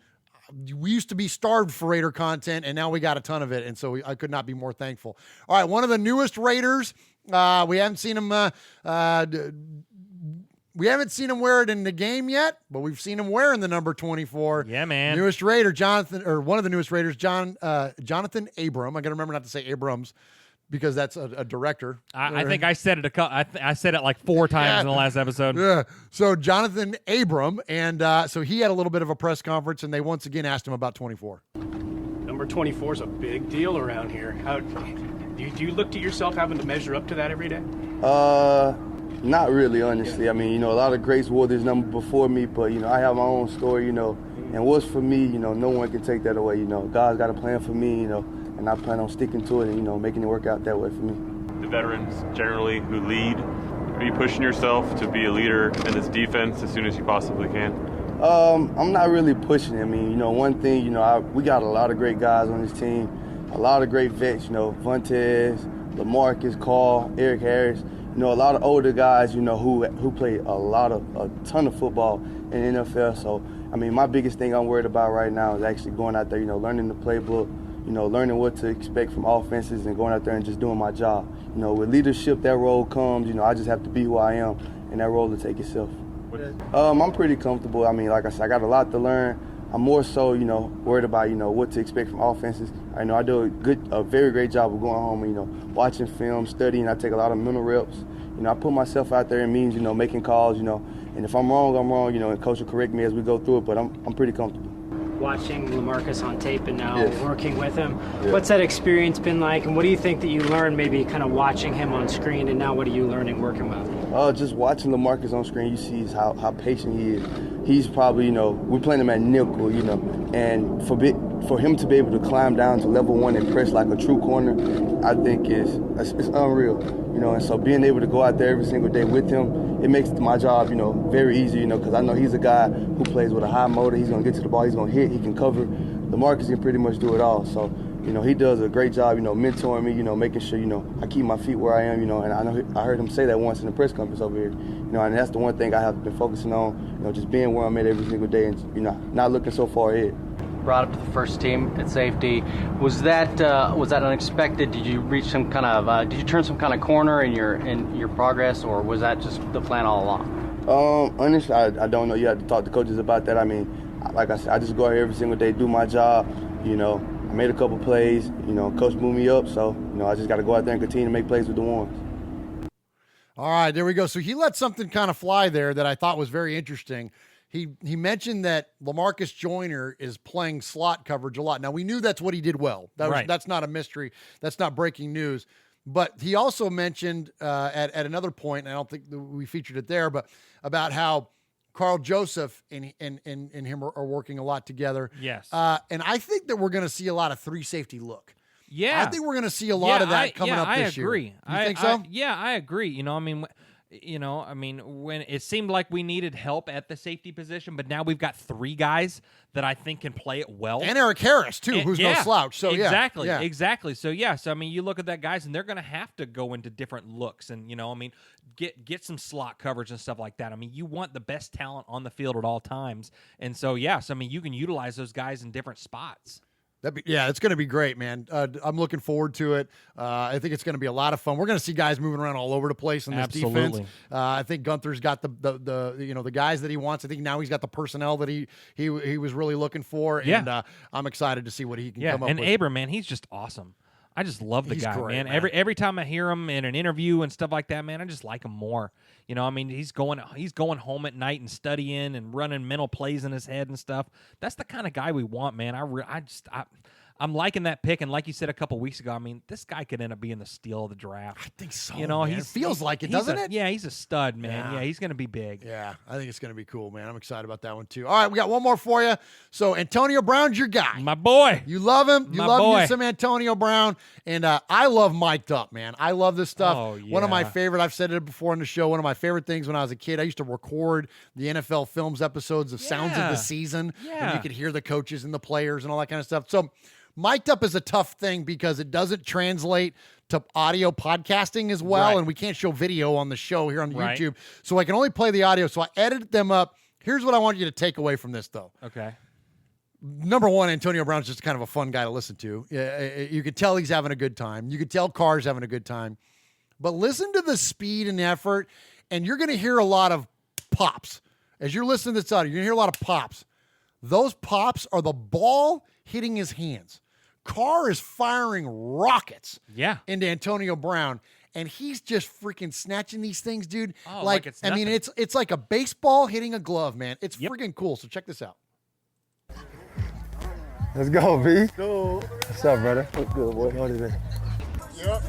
we used to be starved for Raider content, and now we got a ton of it, and so I could not be more thankful. All right, one of the newest Raiders, we haven't seen him wear it in the game yet, but we've seen him wearing the number 24. Yeah, man. Newest Raider, one of the newest Raiders, Jonathan Abram. I got to remember not to say Abrams, because that's a director. I think I said it I said it like 4 times in the last episode. Yeah. So Jonathan Abram, and so he had a little bit of a press conference, and they once again asked him about 24. Number 24 is a big deal around here. How do you look to yourself having to measure up to that every day? Not really, honestly. I mean, a lot of greats wore this number before me, but, I have my own story, and what's for me, no one can take that away, God's got a plan for me, and I plan on sticking to it and, making it work out that way for me. The veterans generally who lead, are you pushing yourself to be a leader in this defense as soon as you possibly can? I'm not really pushing it. I mean, one thing, we got a lot of great guys on this team, a lot of great vets, Vontaze, LaMarcus, Carl, Eric Harris, a lot of older guys, who play a ton of football in the NFL. So, I mean, my biggest thing I'm worried about right now is actually going out there, learning the playbook, learning what to expect from offenses and going out there and just doing my job. With leadership, that role comes, I just have to be who I am, and that role will take itself. I'm pretty comfortable. I mean, like I said, I got a lot to learn. I'm more so, worried about, what to expect from offenses. I know I do a very great job of going home, watching film, studying. I take a lot of mental reps. I put myself out there in means, making calls, and if I'm wrong, I'm wrong, and coach will correct me as we go through it, but I'm pretty comfortable. Watching LaMarcus on tape and now working with him, what's that experience been like, and what do you think that you learned maybe kind of watching him on screen, and now what are you learning working with him? Just watching LaMarcus on screen, you see how patient he is. He's probably, we're playing him at nickel, and for him to be able to climb down to level 1 and press like a true corner, I think it's unreal, and so being able to go out there every single day with him, it makes my job, very easy, because I know he's a guy who plays with a high motor. He's going to get to the ball, he's going to hit, he can cover. LaMarcus can pretty much do it all, so he does a great job, mentoring me, making sure, I keep my feet where I am, and I heard him say that once in the press conference over here, and that's the one thing I have been focusing on, just being where I'm at every single day and, not looking so far ahead. Brought up to the first team at safety. Was that unexpected? Did you reach some kind of, did you turn some kind of corner in your progress, or was that just the plan all along? Honestly, I don't know. You have to talk to coaches about that. I mean, like I said, I just go out here every single day, do my job, I made a couple plays, coach moved me up, so, I just got to go out there and continue to make plays with the ones. All right, there we go. So he let something kind of fly there that I thought was very interesting. He mentioned that LaMarcus Joyner is playing slot coverage a lot. Now, we knew that's what he did well. That's not a mystery. That's not breaking news. But he also mentioned at another point, and I don't think we featured it there, but about how Carl Joseph and him are working a lot together. Yes. And I think that we're going to see a lot of 3 safety look. Yeah. I think we're going to see a lot of that coming up this year. I agree. You think so? I agree. When it seemed like we needed help at the safety position, but now we've got 3 guys that I think can play it well. And Eric Harris, too, who's no slouch. So exactly. So, you look at that, guys, and they're going to have to go into different looks and, get some slot coverage and stuff like that. I mean, you want the best talent on the field at all times. And so, you can utilize those guys in different spots. It's going to be great, man. I'm looking forward to it. I think it's going to be a lot of fun. We're going to see guys moving around all over the place in this defense. I think Gunther's got the guys that he wants. I think now he's got the personnel that he was really looking for. And I'm excited to see what he can come up with. And Abram, man, he's just awesome. I just love the guy, great, man. Every time I hear him in an interview and stuff like that, man, I just like him more. He's going home at night and studying and running mental plays in his head and stuff. That's the kind of guy we want, man. I'm liking that pick, and like you said a couple weeks ago, I mean, this guy could end up being the steal of the draft. I think so. He feels like it, doesn't it? Yeah, he's a stud, man. Yeah, he's going to be big. Yeah, I think it's going to be cool, man. I'm excited about that one too. All right, we got one more for you. So Antonio Brown's your guy, my boy. You love him. You love some Antonio Brown, and I love Mic'd Up, man. I love this stuff. Oh, yeah. One of my favorite. I've said it before on the show. One of my favorite things when I was a kid, I used to record the NFL Films episodes of Sounds of the Season, and you could hear the coaches and the players and all that kind of stuff. So Mic'd Up is a tough thing because it doesn't translate to audio podcasting as well, and we can't show video on the show here on YouTube, so I can only play the audio. So I edited them up. Here's what I want you to take away from this, though. Okay. Number one, Antonio Brown's just kind of a fun guy to listen to. You could tell he's having a good time. You could tell Carr's having a good time. But listen to the speed and effort, and you're going to hear a lot of pops. As you're listening to this audio, you're going to hear a lot of pops. Those pops are the ball hitting his hands. Carr is firing rockets Yeah. into Antonio Brown, and he's just freaking snatching these things, dude. Oh, like it's I mean, nothing. it's like a baseball hitting a glove, man. It's freaking cool. So check this out. Let's go, B. Go. What's up, brother? What's good, boy? What is it? Yep.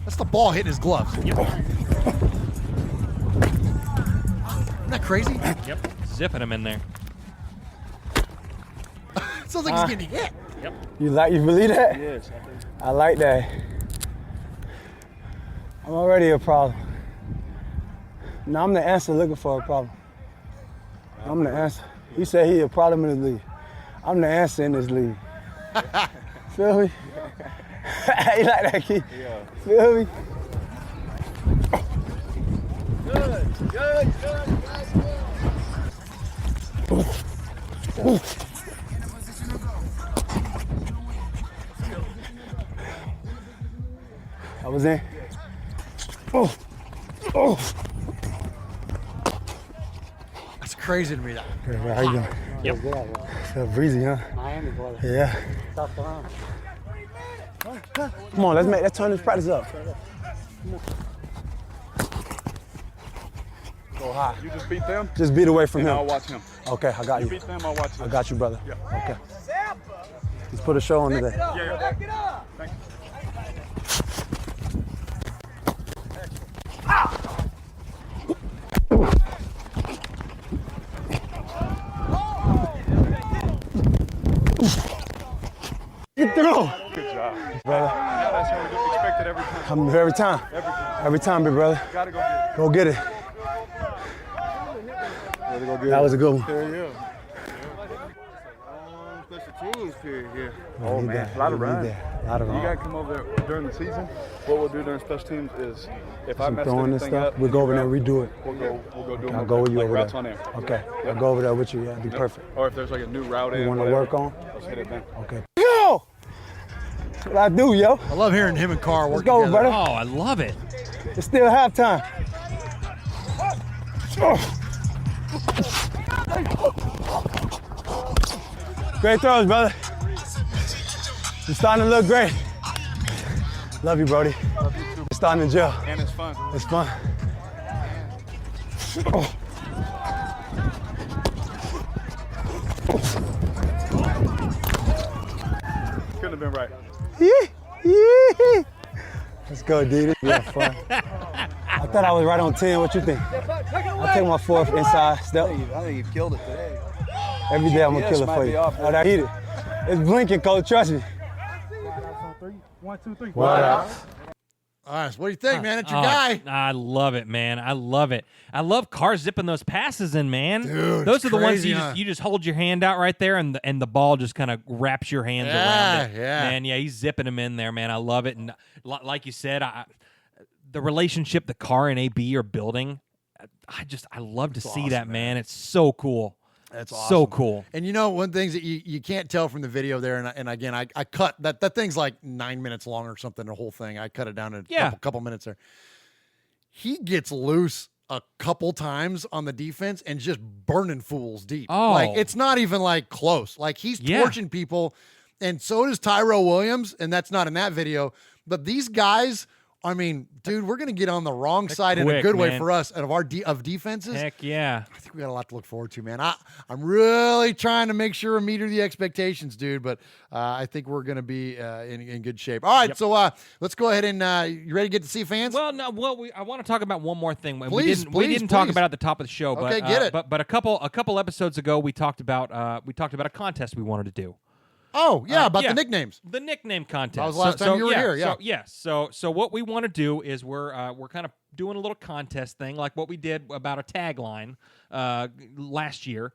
That's the ball hitting his gloves. Isn't that crazy? Yep. Zipping him in there. Sounds like he's getting hit. Yep. You believe that? Yes, I like that. I'm already a problem. No, I'm the answer looking for a problem. I'm the answer. He said he a problem in the league. I'm the answer in this league. Feel me? You like that, Key? Yeah. Feel me? Good. I was in. That's crazy to me. That. Hey, bro, how you doing? Yep. Feel breezy, huh? Miami, boy. Yeah. South Carolina. Come on, let's turn this practice up. Go high. You just beat them? Just beat away from and him. I'll watch him. Okay, I got you. You beat them, I'll watch him. I got you, brother. Yeah. Okay. Let's put a show on today. Yeah. Thank you. Get through. Good job. Brother. Yeah, that's how we do expect it every time. I'm every time. Every time, big brother. Gotta go get it. Go get it. Gotta go get That it. was a good one. Yeah. Special teams period here. Oh, We need man. that. A lot of We need runs. that. A lot of You runs. got to come over there during the season. What we'll do during special teams is if I Some mess throwing and anything stuff, up, we'll go over there and redo it. We'll go do I'll them go with you like over routes there. on there. Okay. Yep. I'll go over there with you. Yeah, it'd be Yep. perfect. Or if there's like a new route You in, wanna whatever, work on? let's hit it then. Okay. Yo! That's what I do, yo. I love hearing him and Carr work Let's go, together. brother. Oh, I love it. It's still halftime. Great throws, brother. You're starting to look great. Love you, Brody. Love you too. You're starting to gel. And it's fun. It's fun. Couldn't have been right. Let's go, Didi. Yeah, fun. I thought I was right on 10. What you think? I take my fourth inside step. I think you killed it today. Every day I'm gonna kill it for you. Oh, I hit it. It's blinking, coach. Trust me. 1, 2, 3. What up? All right, so what do you think, man? It's your Oh, guy. I love it, man. I love it. I love Carr zipping those passes in, man. Dude, those it's are the ones crazy, you just hold your hand out right there, and the ball just kind of wraps your hands around it. Yeah. Man, yeah, he's zipping them in there, man. I love it. And like you said, the relationship that Carr and AB are building, I love to see that, man. It's so cool. That's awesome. So cool. And you know, one thing that you can't tell from the video there, and again, I cut that thing's like 9 minutes long or something, the whole thing. I cut it down to a couple minutes there. He gets loose a couple times on the defense and just burning fools deep. Oh. Like, it's not even like close. Like, he's torching people, and so does Tyrell Williams, and that's not in that video. But these guys, I mean, dude, we're going to get on the wrong side in a quick, good way man. for us of our defenses. Heck yeah. I think we got a lot to look forward to, man. I'm really trying to make sure we meet the expectations, dude, but I think we're going to be in good shape. All right, so let's go ahead and you ready to get to see fans? Well, no. I want to talk about one more thing. Please, we didn't talk about it at the top of the show, but Okay, get it. But a couple episodes ago, we talked about a contest we wanted to do. Oh, yeah, about the nicknames. The nickname contest. That was the last time you were here, yeah. So what we want to do is we're kind of doing a little contest thing, like what we did about a tagline last year.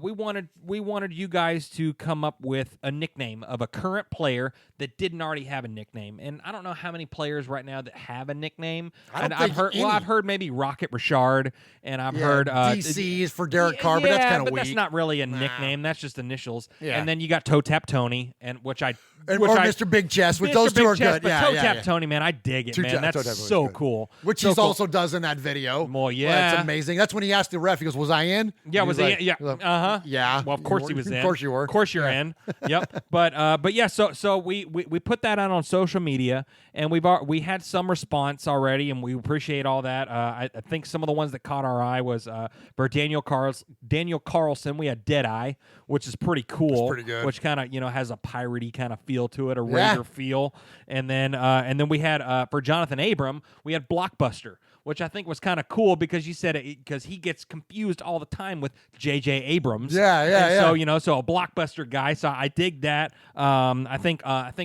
We wanted you guys to come up with a nickname of a current player that didn't already have a nickname. And I don't know how many players right now that have a nickname. I've heard maybe Rocket Richard, and I've heard DC's for Derek Carr, but that's kind of weak. That's not really a nickname. That's just initials. Yeah. And then you got Toe Tap Tony, and or Mr. Big Chest, which Mr. those two Big are Chest, good. But Toe Tap Tony, man, I dig it, man. That's so cool. Which so cool. also does in that video. Well, yeah. That's amazing. That's when he asked the ref, he goes, was I in? Yeah, And was he he? like, Yeah. Uh-huh. Yeah. Well, of course he was in. Of course you were. Of course you're in. Yep. But yeah, so we put that out on social media, and we had some response already, and we appreciate all that. I think some of the ones that caught our eye was for Daniel Carlson, we had Deadeye, which is pretty cool. That's pretty good. Which kind of has a piratey kind of feel to it, a Raider feel, and then we had for Jonathan Abram, we had Blockbuster, which I think was kind of cool because you said it because he gets confused all the time with J.J. Abrams. Yeah. So so a Blockbuster guy. So I dig that. I think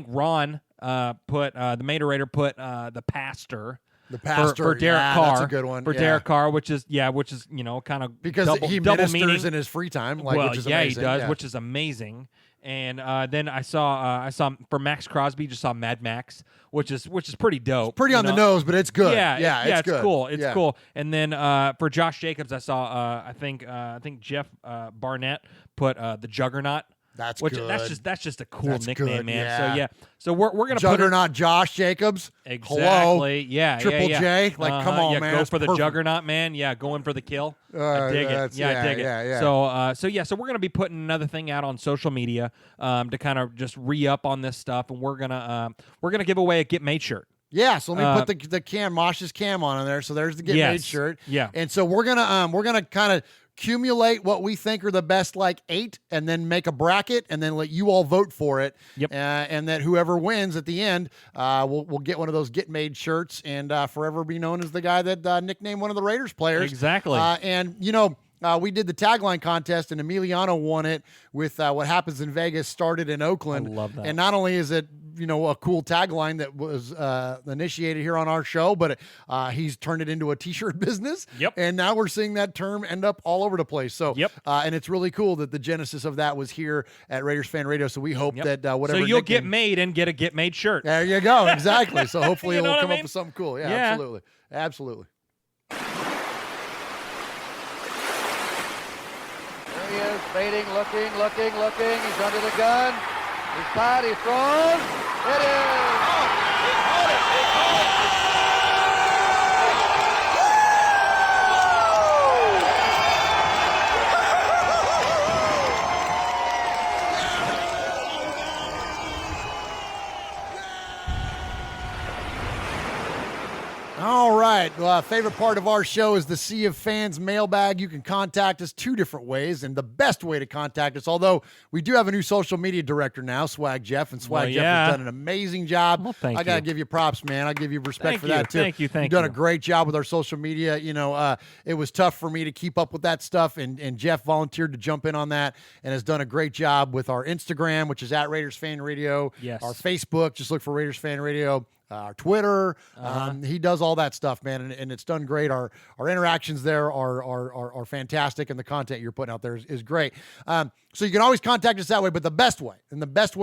Ron put the Materator put the pastor. The pastor for Derek Carr. That's a good one. For Derek Carr, which is kind of because he double ministers meaning in his free time. Which is amazing. He does, yeah. which is amazing. And then I saw for Max Crosby, just saw Mad Max, which is pretty dope. It's pretty on the nose, but it's good. Yeah, it's good. cool. It's cool. And then for Josh Jacobs, I saw I think Jeff Barnett put the Juggernaut. That's good. That's just a cool nickname, good, man. yeah. So we're gonna Juggernaut put Josh Jacobs. Exactly. Hello. Yeah. Triple J. Like, come on, man. Go That's for the perfect. Juggernaut, man. Yeah, going for the kill. I dig it. Yeah, I dig it. Yeah. So we're gonna be putting another thing out on social media to kind of just re-up on this stuff, and we're gonna give away a Get Made shirt. Yeah, so let me put the cam, Mosh's cam on there. So there's the Get Made shirt. Yeah. And so we're gonna kind of accumulate what we think are the best 8, and then make a bracket, and then let you all vote for it. Yep. And that whoever wins at the end, we'll get one of those Get Made shirts, and forever be known as the guy that nicknamed one of the Raiders players. Exactly. And we did the tagline contest, and Emiliano won it with What Happens in Vegas started in Oakland. I love that. And not only is it a cool tagline that was initiated here on our show, but he's turned it into a T-shirt business. Yep. And now we're seeing that term end up all over the place. So, and it's really cool that the genesis of that was here at Raiders Fan Radio. So we hope that whatever. So you'll get made and get a Get Made shirt. There you go. Exactly. So hopefully You know we'll what come I up mean? with something cool. Yeah. Absolutely. There he is, baiting, looking. He's under the gun. He's tied, he throws. It is! All right. Favorite part of our show is the Sea of Fans mailbag. You can contact us 2 different ways, and the best way to contact us, although we do have a new social media director now, Swag Jeff, and Swag Jeff has done an amazing job. Well, thank I got to you. give you props, man. I give you respect for that, too. Thank you. You've done a great job with our social media. It was tough for me to keep up with that stuff, and Jeff volunteered to jump in on that and has done a great job with our Instagram, which is at Raiders Fan Radio. Yes. Our Facebook, just look for Raiders Fan Radio. Our Twitter, he does all that stuff, man, and it's done great. Our interactions there are fantastic, and the content you're putting out there is great. So you can always contact us that way, but the best way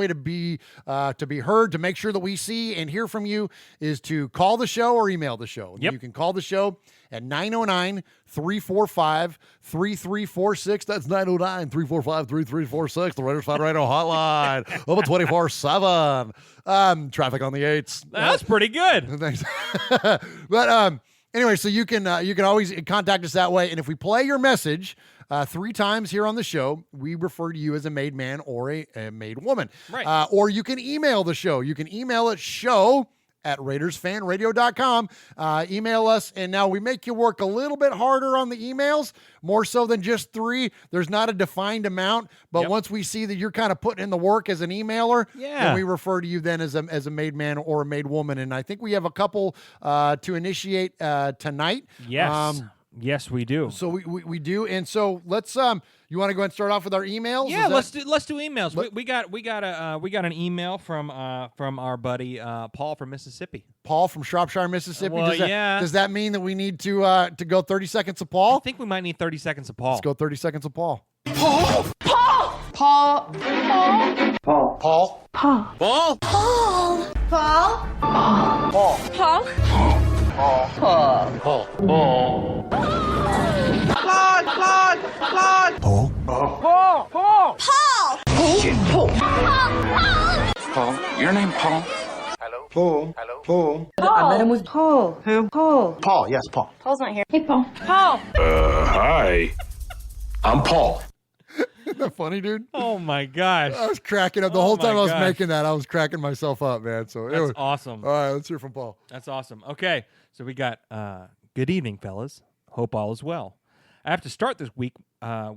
to be heard, to make sure that we see and hear from you, is to call the show or email the show. Yep. You can call the show at 909-345-3346. That's 909-345-3346. The Raiders Fan Radio hotline. Open 24/7. Traffic on the 8s. That's pretty good. Thanks. But anyway, so you can always contact us that way. And if we play your message 3 times here on the show, we refer to you as a made man or a made woman. Right. Or you can email the show. You can email it show@RaidersFanRadio.com. Email us, and now we make you work a little bit harder on the emails, more so than just 3. There's not a defined amount, but once we see that you're kind of putting in the work as an emailer, then we refer to you then as a made man or a made woman. And I think we have a couple to initiate tonight. Yes. Yes, we do. So we do, and so let's you want to go ahead and start off with our emails? Yeah, let's do emails. We got an email from our buddy Paul from Mississippi. Paul from Shropshire, Mississippi. Well, does that mean that we need to go 30 seconds of Paul? I think we might need 30 seconds of Paul. Let's go 30 seconds of Paul. Paul! Paul! Paul! Paul! Paul. Paul! Paul. Paul! Paul! Paul! Paul. Paul! Paul! Paul. Claude! Claude! Claude! Paul. Paul! Paul! Paul! Paul, your name Paul? Hello? Paul. Hello. Paul. I met him with Paul. Who? Paul. Paul. Yes, Paul. Paul's not here. Hey, Paul. Paul. Hi. I'm Paul. Isn't that funny, dude? Oh my gosh. I was cracking up the whole time I was gosh. making that. I was cracking myself up, man. So it That's was awesome. All right, let's hear from Paul. That's awesome. Okay, so we got good evening, fellas. Hope all is well. I have to start this week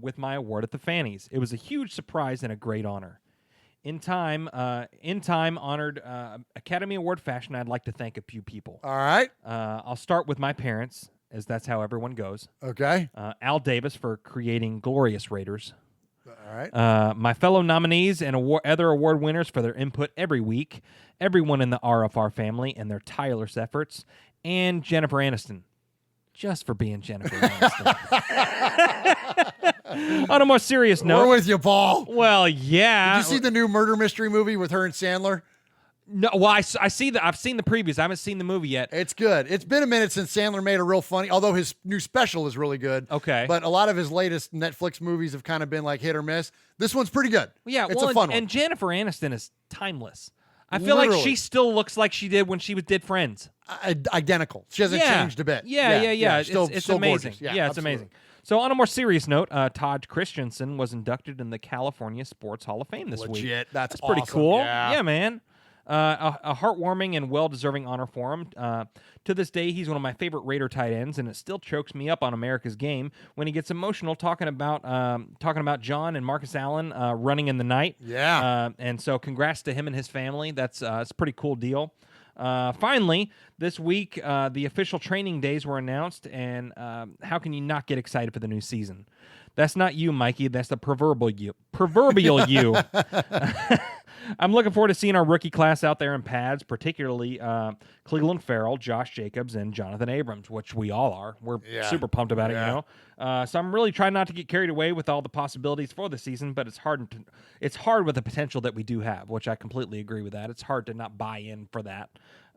with my award at the Fannies. It was a huge surprise and a great honor. In time honored Academy Award fashion, I'd like to thank a few people. All right. I'll start with my parents, as that's how everyone goes. Okay. Al Davis for creating glorious Raiders. All right. My fellow nominees and other award winners for their input every week, everyone in the RFR family and their tireless efforts, and Jennifer Aniston, just for being Jennifer Aniston. On a more serious note. We're with you, Paul. Well, yeah. Did you see the new murder mystery movie with her and Sandler? No, well, I see that. I've seen the previews. I haven't seen the movie yet. It's good. It's been a minute since Sandler made a real funny, although his new special is really good. Okay. But a lot of his latest Netflix movies have kind of been like hit or miss. This one's pretty good. Yeah, it's well, a fun one. And Jennifer Aniston is timeless. I feel like she still looks like she did when she did Friends. Identical. She hasn't changed a bit. Yeah. Still amazing. gorgeous. Yeah, it's amazing. So on a more serious note, Todd Christensen was inducted in the California Sports Hall of Fame this week. Legit. That's pretty awesome. cool. Yeah, man. A heartwarming and well-deserving honor for him. To this day, he's one of my favorite Raider tight ends, and it still chokes me up on America's Game when he gets emotional talking about John and Marcus Allen running in the night. Yeah. And so congrats to him and his family. That's it's a pretty cool deal. Finally, this week, the official training days were announced, and how can you not get excited for the new season? That's not you, Mikey. That's the proverbial you. I'm looking forward to seeing our rookie class out there in pads, particularly Cleveland Farrell, Josh Jacobs, and Jonathan Abrams, which we all are. We're super pumped about it, you know. So I'm really trying not to get carried away with all the possibilities for the season, but it's hard with the potential that we do have, which I completely agree with that. It's hard to not buy in for that.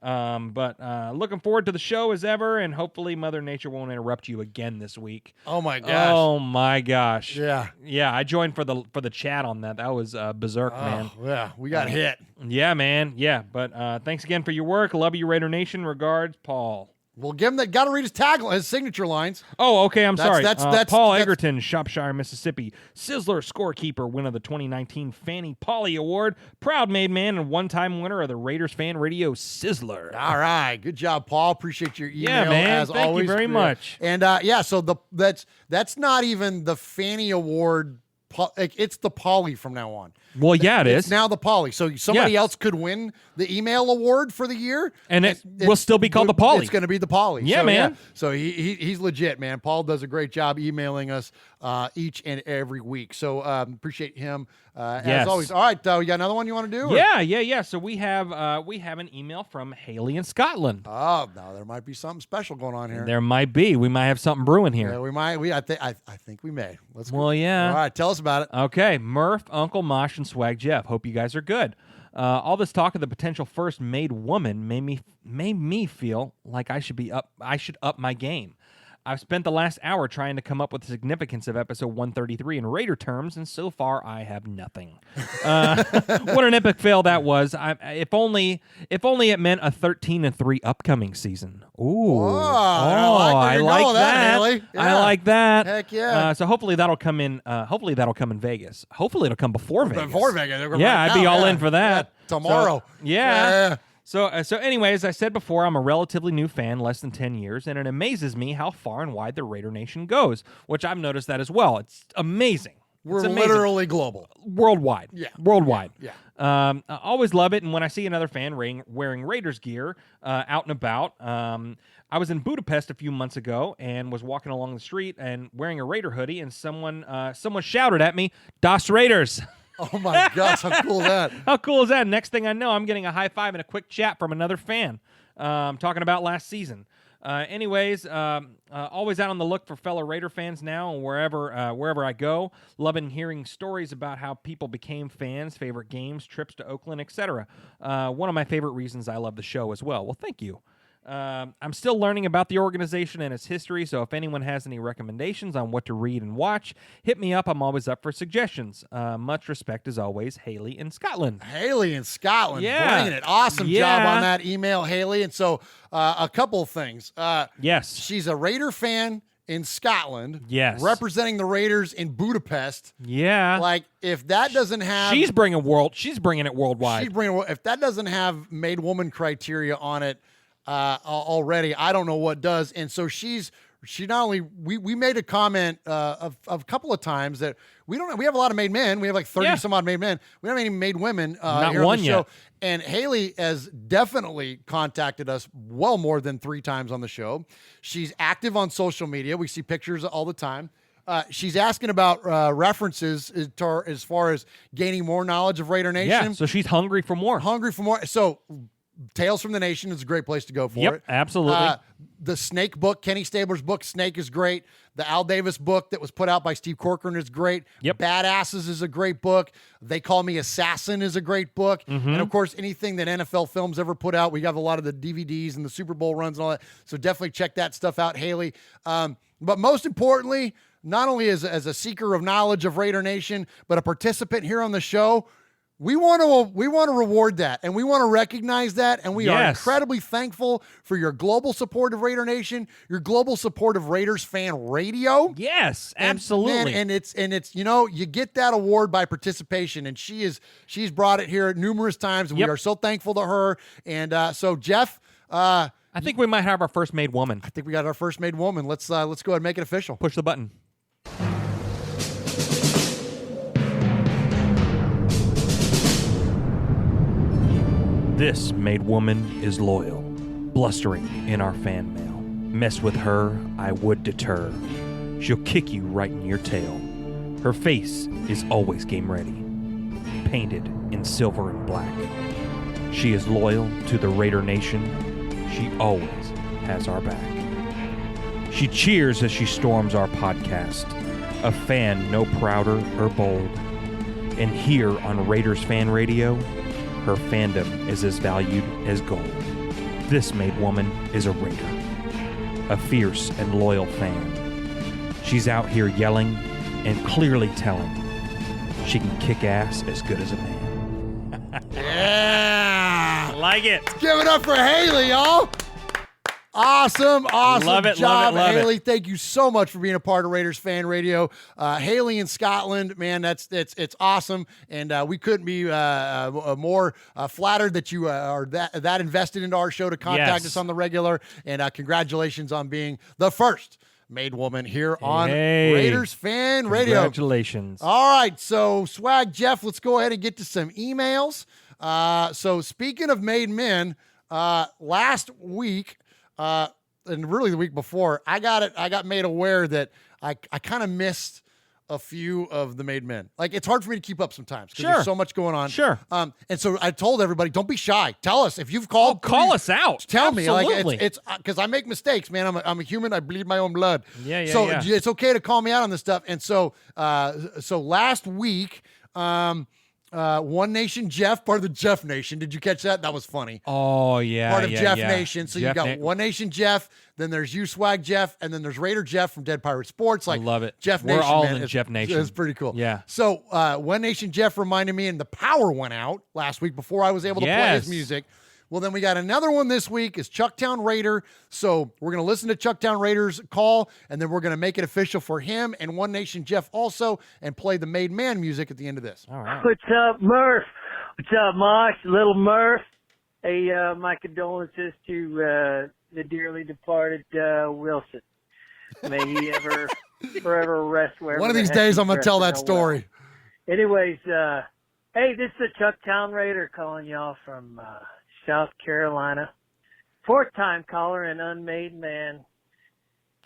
But looking forward to the show as ever, and hopefully Mother Nature won't interrupt you again this week. Oh my gosh! Oh my gosh! Yeah. I joined for the chat on that. That was berserk, man. Yeah, we got hit. Yeah, man. Yeah, but thanks again for your work. Love you, Raider Nation. Regards, Paul. We'll give him that. Got to read his tagline, his signature lines. Oh, okay. I'm sorry. That's Paul Egerton, Shropshire, Mississippi. Sizzler scorekeeper, winner of the 2019 Fannie Polly Award. Proud made man and one-time winner of the Raiders Fan Radio Sizzler. All right. Good job, Paul. Appreciate your email. Yeah, man. As Thank always. you very much. And so that's not even the Fannie Award. It's the Polly from now on. Well, yeah, it's now the Polly. So somebody else could win the email award for the year, and it will still be called the Polly. It's going to be the Polly. Yeah, man. Yeah. So he's legit, man. Paul does a great job emailing us each and every week. So appreciate him as always. All right, you got another one you want to do? Or? Yeah. So we have an email from Haley in Scotland. Oh, now there might be something special going on here. There might be. We might have something brewing here. Yeah, we might. I think we may. Let's go. Well, yeah. All right, tell us about it. Okay, Murph, Uncle Mosh, and Swag Jeff. Hope you guys are good. All this talk of the potential first made woman made me feel like I should up my game. I've spent the last hour trying to come up with the significance of episode 133 in Raider terms, and so far I have nothing. What an epic fail that was! If only it meant a 13-3 upcoming season. Ooh, I like that. Haley. Yeah. I like that. Heck yeah! So hopefully that'll come in. Hopefully that'll come in Vegas. Hopefully it'll come before Vegas. Before Vegas, yeah, I'd be all in for that tomorrow. So, anyways, I said before, I'm a relatively new fan, less than 10 years, and it amazes me how far and wide the Raider Nation goes, which I've noticed that as well. It's amazing. We're literally global. Worldwide. Yeah. Worldwide. Yeah. I always love it, and when I see another fan wearing Raiders gear out and about, I was in Budapest a few months ago and was walking along the street and wearing a Raider hoodie, and someone shouted at me, "Das Raiders!" Oh my gosh, how cool is that? How cool is that? Next thing I know, I'm getting a high five and a quick chat from another fan talking about last season. Anyways, always out on the look for fellow Raider fans now, and wherever I go, loving hearing stories about how people became fans, favorite games, trips to Oakland, etc. One of my favorite reasons I love the show as well. Well, thank you. I'm still learning about the organization and its history, so if anyone has any recommendations on what to read and watch, hit me up. I'm always up for suggestions. Much respect, as always, Haley in Scotland. Haley in Scotland, Yeah. bringing it. Awesome job on that email, Haley. And so a couple of things. Yes. She's a Raider fan in Scotland. Yes. Representing the Raiders in Budapest. Yeah. Like, if that doesn't have... She's bringing it worldwide. If that doesn't have made woman criteria on it already, I don't know what does. And so she not only we made a comment of a couple of times that we have a lot of made men. We have like 30 some odd made men. We don't have any made women Not here one on the show. yet. And Haley has definitely contacted us well more than 3 times on the show. She's active on social media. We see pictures all the time. She's asking about references as far as gaining more knowledge of Raider Nation. Yeah, so she's hungry for more. So Tales from the Nation is a great place to go for it. Absolutely. The Snake book, Kenny Stabler's book, Snake, is great. The Al Davis book that was put out by Steve Corcoran is great. Badasses is a great book. They Call Me Assassin is a great book. And, of course, anything that NFL Films ever put out. We have a lot of the DVDs and the Super Bowl runs and all that. So definitely check that stuff out, Haley. But most importantly, not only as a seeker of knowledge of Raider Nation, but a participant here on the show, we want to reward that, and we want to recognize that, and we are incredibly thankful for your global support of Raider Nation, your global support of Raiders Fan Radio. Yes, absolutely. And it's you get that award by participation, and she's brought it here numerous times, and we are so thankful to her. And so Jeff, I think we might have our first made woman. I think we got our first made woman. Let's go ahead and make it official. Push the button. This made woman is loyal, blustering in our fan mail. Mess with her, I would deter. She'll kick you right in your tail. Her face is always game ready, painted in silver and black. She is loyal to the Raider Nation. She always has our back. She cheers as she storms our podcast, a fan no prouder or bold. And here on Raiders Fan Radio, her fandom is as valued as gold. This made woman is a Raider, a fierce and loyal fan. She's out here yelling and clearly telling she can kick ass as good as a man. Yeah! Like it. Give it up for Haley, y'all. Awesome Love it, job, love it. Haley. Thank you so much for being a part of Raiders Fan Radio. Haley in Scotland, man, it's awesome, and we couldn't be more flattered that you are that invested into our show to contact us on the regular. And congratulations on being the first made woman here on Raiders Fan Radio. Congratulations. All right, so Swag Jeff, let's go ahead and get to some emails. So speaking of made men, last week. And really the week before, I got made aware that I kind of missed a few of the made men. Like, it's hard for me to keep up sometimes because there's so much going on. Sure. And so I told everybody, don't be shy. Tell us if you've called. Call us out. Tell Absolutely. me. Like, it's because I make mistakes, man. I'm a human. I bleed my own blood. Yeah. So it's okay to call me out on this stuff. And so last week, One Nation Jeff, part of the Jeff Nation. Did you catch that? That was funny. Oh, yeah. Part of Jeff Nation. So Jeff you got One Nation Jeff, then there's you, Swag Jeff, and then there's Raider Jeff from Dead Pirate Sports. Like, I love it. Jeff We're Nation. all man, in Jeff Nation. It's pretty cool. Yeah. So One Nation Jeff reminded me, and the power went out last week before I was able to play his music. Well, then we got another one this week is Chucktown Raider. So we're going to listen to Chucktown Raider's call, and then we're going to make it official for him and One Nation Jeff also, and play the Made Man music at the end of this. All right. What's up, Murph? What's up, Mosh? Little Murph. Hey, my condolences to the dearly departed Wilson. May he ever forever rest wherever. One of these days I'm going to tell that story. Anyways, hey, this is the Chucktown Raider calling y'all from South Carolina. 4th-time caller and unmade man.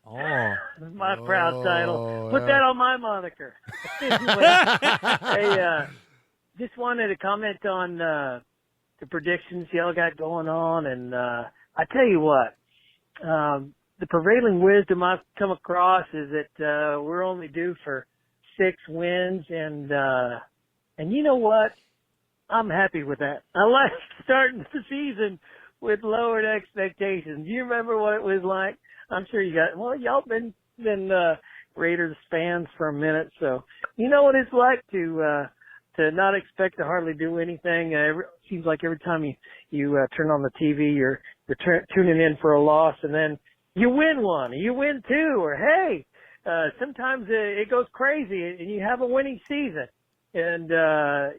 Oh. My proud title. Put that on my moniker. Anyway, hey, just wanted to comment on the predictions y'all got going on. And I tell you what, the prevailing wisdom I've come across is that we're only due for 6 wins. And you know what? I'm happy with that. I like starting the season with lowered expectations. Do you remember what it was like? I'm sure you got. Well, y'all been Raiders fans for a minute, so you know what it's like to not expect to hardly do anything. Seems like every time you turn on the TV, you're tuning in for a loss, and then you win one, you win two, or hey, sometimes it goes crazy and you have a winning season, and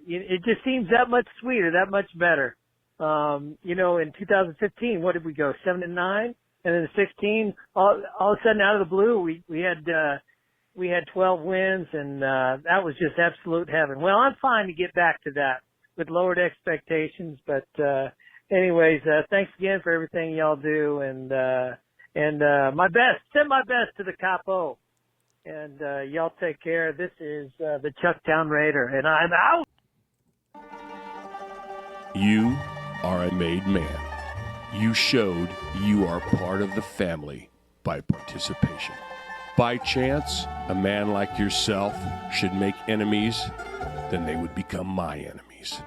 it just seems that much sweeter, that much better. In 2015, what did we go 7-9, and then 16, all of a sudden out of the blue, we had 12 wins, and that was just absolute heaven. Well, I'm fine to get back to that with lowered expectations, but anyways, thanks again for everything y'all do, and my best, send my best to the Capo, and y'all take care. This is the Chucktown Raider, and I'm out. You are a made man. You showed you are part of the family by participation. By chance, a man like yourself should make enemies, then they would become my enemies.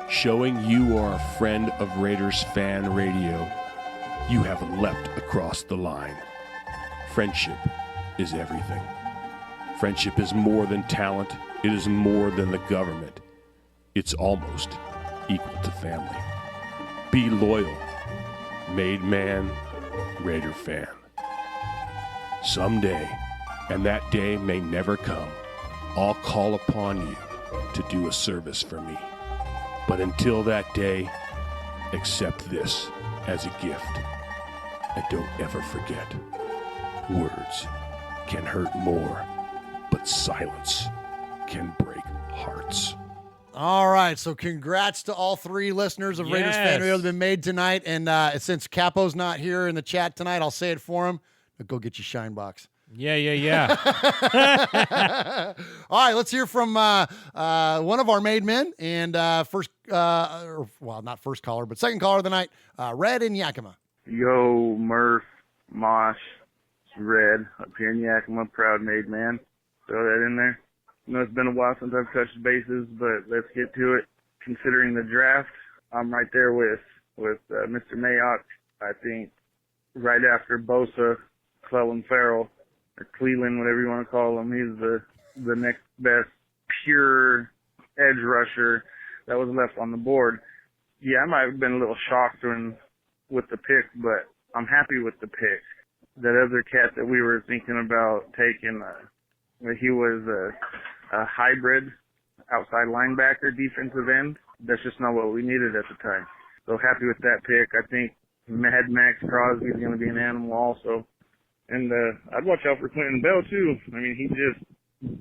Showing you are a friend of Raiders Fan Radio, you have leapt across the line. Friendship is everything. Friendship is more than talent. It is more than the government. It's almost equal to family. Be loyal. Made man, Raider fan. Someday, and that day may never come, I'll call upon you to do a service for me. But until that day, accept this as a gift. And don't ever forget, words can hurt more, but silence can break hearts. All right, so congrats to all three listeners of Raiders Fan Radio that have been made tonight. And since Capo's not here in the chat tonight, I'll say it for him. Go get your shine box. Yeah. All right, let's hear from one of our made men and not first caller, but second caller of the night, Red in Yakima. Yo, Murph, Mosh, Red, up here in Yakima, proud made man. Throw that in there. I know it's been a while since I've touched bases, but let's get to it. Considering the draft, I'm right there with Mr. Mayock. I think right after Bosa, Clellan Ferrell, or Cleveland, whatever you want to call him, he's the next best pure edge rusher that was left on the board. Yeah, I might have been a little shocked with the pick, but I'm happy with the pick. That other cat that we were thinking about taking, he was a hybrid outside linebacker, defensive end. That's just not what we needed at the time. So happy with that pick. I think Mad Max Crosby is going to be an animal also. And I'd watch out for Quentin Bell, too. I mean, he just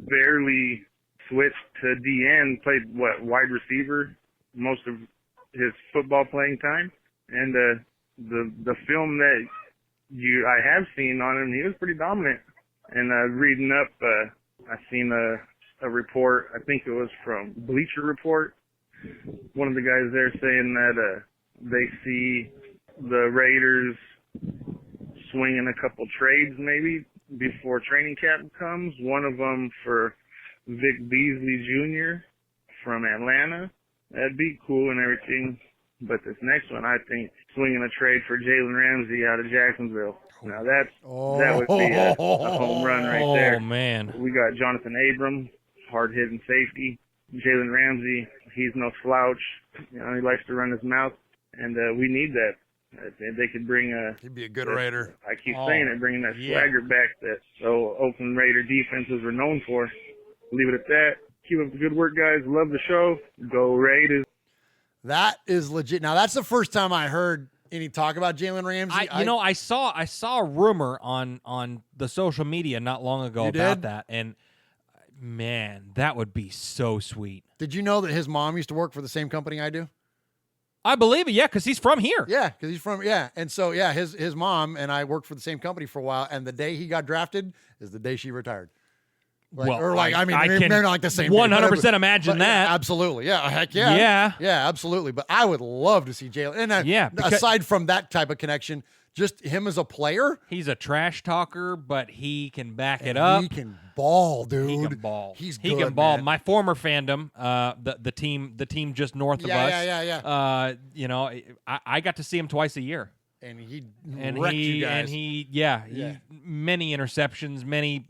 barely switched to DN, played, wide receiver most of his football playing time. And the film that I have seen on him, he was pretty dominant. And reading up, I seen a report, I think it was from Bleacher Report. One of the guys there saying that they see the Raiders swinging a couple trades maybe before training camp comes. One of them for Vic Beasley Jr. from Atlanta. That'd be cool and everything. But this next one, I think, swinging a trade for Jalen Ramsey out of Jacksonville. Now that would be a home run right there. Oh, man. We got Jonathan Abram, hard-hitting safety. Jalen Ramsey, he's no slouch. You know, he likes to run his mouth, and we need that. If they could bring he'd be a good Raider. I keep saying it, bringing that swagger back that Oakland Raider defenses were known for. Leave it at that. Keep up the good work, guys. Love the show. Go Raiders. That is legit. Now, that's the first time I heard any talk about Jalen Ramsey. I saw a rumor on the social media not long ago about that, and man, that would be so sweet. Did you know that his mom used to work for the same company I do? I believe it, yeah, because he's from here. Yeah, because he's from, and so, his mom and I worked for the same company for a while, and the day he got drafted is the day she retired. I can they're not like the same 100% imagine that. Yeah, absolutely. Yeah, heck yeah. Yeah, absolutely. But I would love to see Jalen. And aside from that type of connection, just him as a player. He's a trash talker, but he can back it up. He can ball, dude. He can ball. He can ball. man. My former fandom, the team just north of us. Yeah. I got to see him twice a year. And he wrecked you guys. He many interceptions, many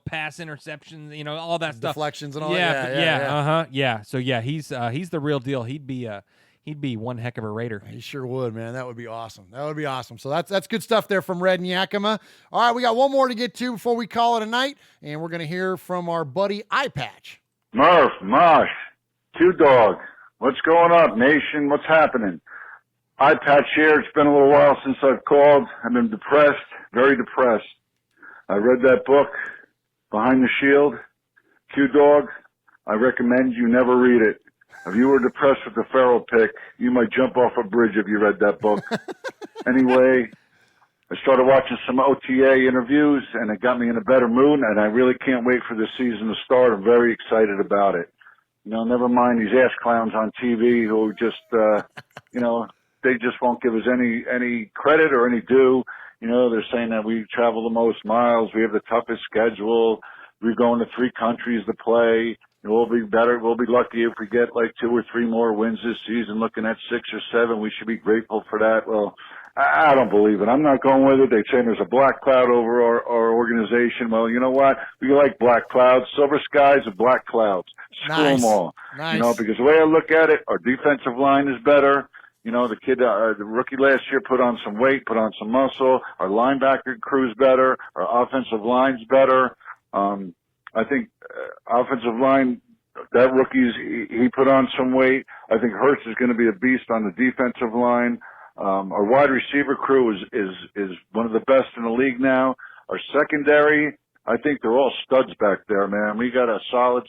pass interceptions, all that stuff, deflections and all that. Yeah. So he's the real deal. He'd be one heck of a Raider. He sure would, man. That would be awesome. So that's good stuff there from Red and Yakima. All right, we got one more to get to before we call it a night, and we're gonna hear from our buddy Eye Patch. Murph, Mosh, Q Dog, what's going up, nation? What's happening? Eye Patch here. It's been a little while since I've called. I've been depressed, very depressed. I read that book, Behind the Shield, Q Dog. I recommend you never read it. If you were depressed with the Farrell pick, you might jump off a bridge if you read that book. Anyway, I started watching some OTA interviews, and it got me in a better mood, and I really can't wait for this season to start. I'm very excited about it. Never mind these ass clowns on TV who just, they just won't give us any credit or any due. They're saying that we travel the most miles, we have the toughest schedule, we're going to 3 countries to play. We'll be better. We'll be lucky if we get like 2 or 3 more wins this season, looking at 6 or 7. We should be grateful for that. Well, I don't believe it. I'm not going with it. They're saying there's a black cloud over our organization. Well, you know what? We like black clouds, silver skies, and black clouds. Screw them all. Nice. Because the way I look at it, our defensive line is better. The kid, the rookie last year put on some weight, put on some muscle. Our linebacker crew's better. Our offensive line's better. I think offensive line, that rookie's, he put on some weight. I think Hurts is going to be a beast on the defensive line. Our wide receiver crew is one of the best in the league now. Our secondary, I think they're all studs back there, man. We got a solid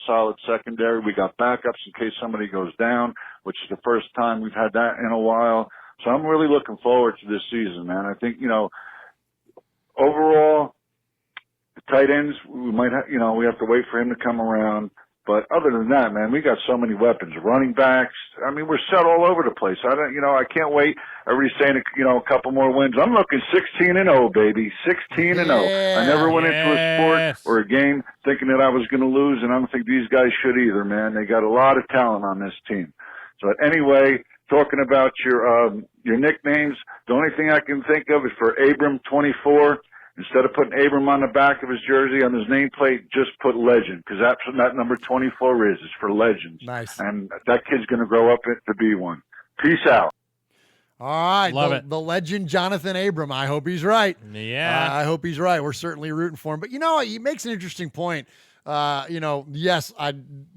secondary. We got backups in case somebody goes down, which is the first time we've had that in a while. So I'm really looking forward to this season, man. I think, overall, the tight ends, we might have, we have to wait for him to come around. But other than that, man, we got so many weapons. Running backs, I mean, we're set all over the place. I can't wait. Everybody's saying, a couple more wins. I'm looking 16-0, baby. 16-0. I never went into a sport or a game thinking that I was going to lose, and I don't think these guys should either, man. They got a lot of talent on this team. So anyway, talking about your nicknames, the only thing I can think of is for Abram 24. Instead of putting Abram on the back of his jersey on his nameplate, just put Legend, because that's what that number 24 is for Legends. Nice. And that kid's going to grow up to be one. Peace out. All right. Love it. The legend, Jonathan Abram. I hope he's right. Yeah. I hope he's right. We're certainly rooting for him. But he makes an interesting point. Yes,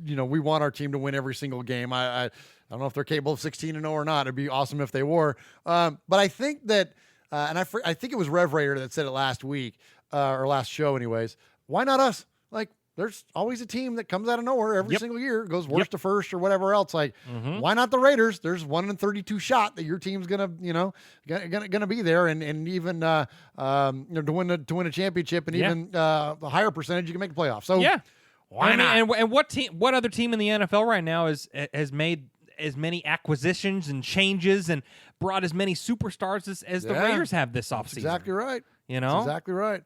we want our team to win every single game. I don't know if they're capable of 16-0 or not. It'd be awesome if they were. But I think that, and I think it was Rev Raider that said it last week, or last show anyways. Why not us? Like, there's always a team that comes out of nowhere every single year, goes worst to first or whatever else. Like, why not the Raiders? There's 1 in 32 shot that your team's gonna be there, and even to win a championship, and even a higher percentage you can make the playoffs. So why not? And what other team in the NFL right now has made as many acquisitions and changes and brought as many superstars as the Raiders have this offseason? Exactly right. That's exactly right.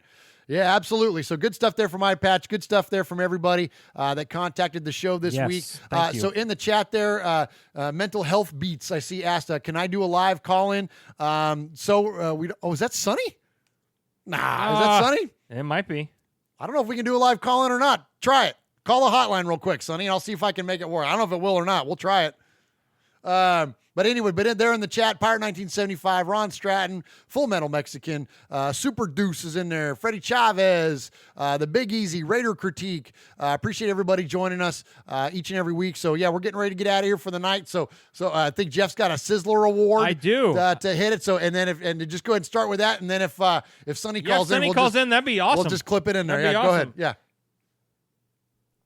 Yeah, absolutely. So good stuff there from iPatch. Good stuff there from everybody that contacted the show this week. Thank you. So in the chat there, Mental Health Beats, I see, asked, can I do a live call-in? Is that Sonny? Nah, is that Sonny? It might be. I don't know if we can do a live call-in or not. Try it. Call the hotline real quick, Sonny, and I'll see if I can make it work. I don't know if it will or not. We'll try it. But anyway, there in the chat, Pirate 1975, Ron Stratton, Full Metal Mexican, Super Deuce is in there, Freddie Chavez, the Big Easy, Raider Critique. Appreciate everybody joining us each and every week. So yeah, we're getting ready to get out of here for the night. So I think Jeff's got a Sizzler award. I do to hit it. So and just go ahead and start with that. And then if Sonny calls in, that'd be awesome. We'll just clip it in there. That'd be Go awesome. ahead. Yeah.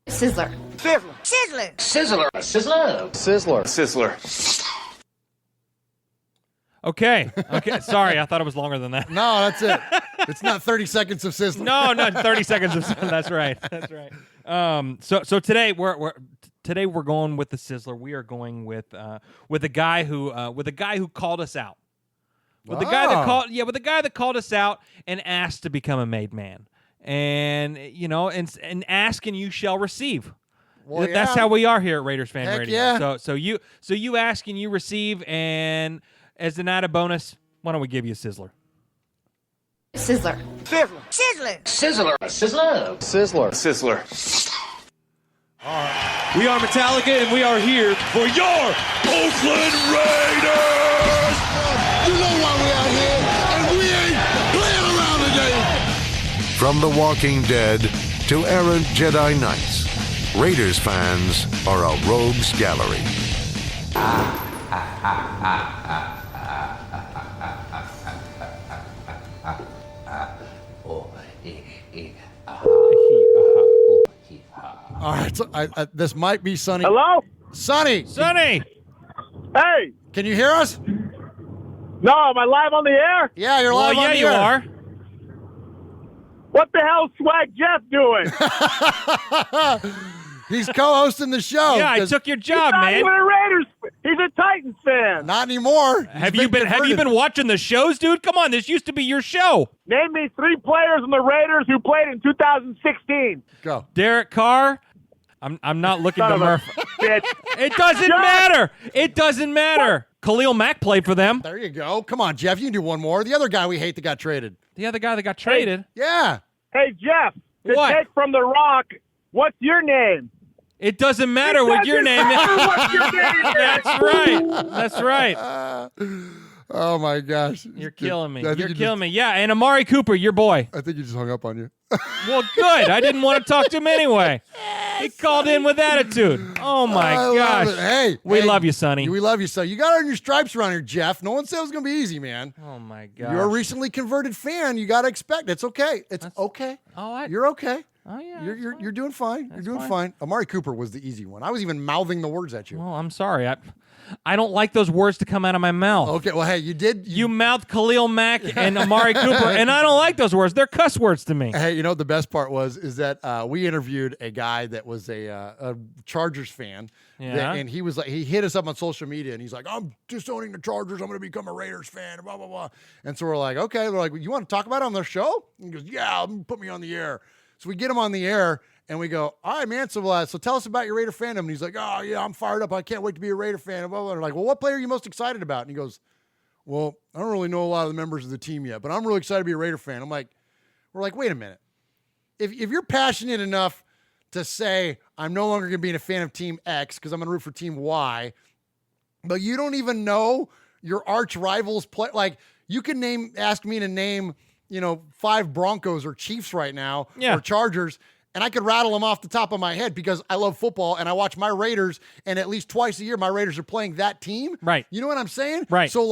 Sizzler. Sizzler. Sizzler. Sizzler. Sizzler. Sizzler. Okay. Sorry, I thought it was longer than that. No, that's it. It's not 30 seconds of Sizzler. No, 30 seconds of Sizzler. That's right. That's right. So today we're going with the Sizzler. We are going with a guy who called us out. With the guy that called, with the guy that called us out and asked to become a made man, and and ask and you shall receive. Well, That's how we are here at Raiders Fan Heck Radio. yeah. So you ask and you receive, and as an added bonus, why don't we give you a sizzler? Sizzler. Sizzler. Sizzler. Sizzler. Sizzler. Sizzler. Sizzler. We are Metallica, and we are here for your Oakland Raiders. You know why we out here, and we ain't playing around today. From The Walking Dead to errant Jedi Knights, Raiders fans are a rogues gallery. All right, so this might be Sonny. Hello? Sonny. Sonny. Hey. Can you hear us? No, am I live on the air? Yeah, you're live on the air. you are. What the hell's Swag Jeff doing? He's co-hosting the show. Yeah, I took your job, He's not man. even a Raiders. He's a Titans fan. Not anymore. Have you been watching the shows, dude? Come on, this used to be your show. Name me 3 players on the Raiders who played in 2016. Go. Derek Carr. I'm not looking Son to of a Murph. bitch. It doesn't matter. It doesn't matter. Khalil Mack played for them. There you go. Come on, Jeff. You can do one more. The other guy we hate that got traded. The other guy that got traded. Yeah. Hey, Jeff. To What? take from The Rock, what's your name? It doesn't matter what your name is. What your name is. That's right. That's right. Oh my gosh. You're killing me. I think You're killing me. Yeah, and Amari Cooper, your boy. I think he just hung up on you. Well, good. I didn't want to talk to him anyway. He called in with attitude. Oh my I love gosh. it. Hey, we love you, Sonny. We love you, Sonny. You got to earn your stripes around here, Jeff. No one said it was going to be easy, man. Oh my gosh. You're a recently converted fan. You got to expect it's okay. It's okay. You're okay. Oh yeah. You're doing fine. You're doing fine. Amari Cooper was the easy one. I was even mouthing the words at you. Well, I'm sorry. I don't like those words to come out of my mouth. Okay, well, hey, you did. You mouthed Khalil Mack and Amari Cooper, and I don't like those words. They're cuss words to me. Hey, you know what the best part is that we interviewed a guy that was a Chargers fan. Yeah. And he was like, he hit us up on social media, and he's like, I'm disowning the Chargers. I'm going to become a Raiders fan, blah, blah, blah. And so we're like, okay. We're like, you want to talk about it on their show? And he goes, yeah, put me on the air. So we get him on the air, and we go, all right, man, so tell us about your Raider fandom. And he's like, oh, yeah, I'm fired up. I can't wait to be a Raider fan. Blah, blah, blah. And we're like, well, what player are you most excited about? And he goes, well, I don't really know a lot of the members of the team yet, but I'm really excited to be a Raider fan. We're like, wait a minute. If you're passionate enough to say, I'm no longer going to be a fan of Team X because I'm going to root for Team Y, but you don't even know your arch rivals play, like you can ask me to name, 5 Broncos or Chiefs right now, or Chargers, and I could rattle them off the top of my head because I love football and I watch my Raiders, and at least twice a year my Raiders are playing that team. Right. You know what I'm saying? Right. So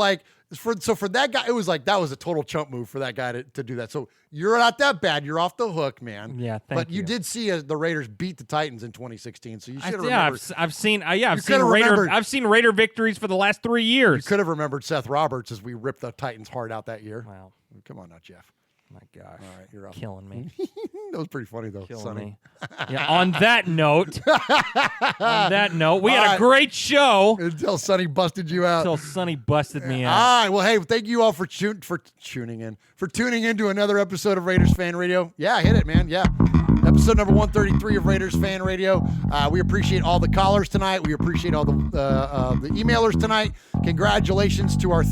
for that guy, it was like that was a total chump move for that guy to do that. So you're not that bad. You're off the hook, man. Yeah, but you did see the Raiders beat the Titans in 2016, so you should have Yeah, remembered. I've seen Raider victories for the last 3 years. You could have remembered Seth Roberts as we ripped the Titans' heart out that year. Wow. Come on now, Jeff. My gosh. All right, you're up. Killing me. That was pretty funny, though. Killing Sonny. me. Yeah, on that note, we had a great show. Until Sonny busted you out. Until Sonny busted me out. All right. Well, hey, thank you all for tuning in. For tuning in to another episode of Raiders Fan Radio. Yeah, hit it, man. Yeah. Episode number 133 of Raiders Fan Radio. We appreciate all the callers tonight. We appreciate all the emailers tonight. Congratulations to our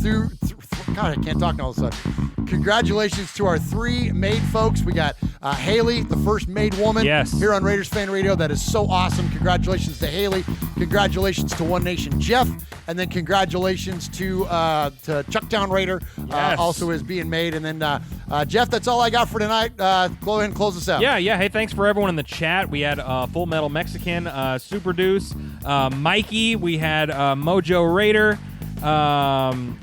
God, I can't talk now all of a sudden. Congratulations to our 3 made folks. We got Haley, the first made woman here on Raiders Fan Radio. That is so awesome. Congratulations to Haley. Congratulations to One Nation Jeff. And then congratulations to Chucktown Raider, also is being made. And then, Jeff, that's all I got for tonight. Go ahead and close us out. Yeah. Hey, thanks for everyone in the chat. We had Full Metal Mexican, Super Deuce, Mikey. We had Mojo Raider.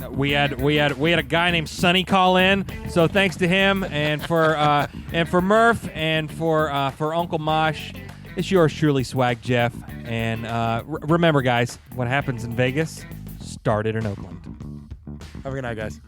We had a guy named Sonny call in, so thanks to him, and for Murph, and for Uncle Mosh. It's yours truly, Swag Jeff. And remember, guys, what happens in Vegas started in Oakland. Have a good night, guys.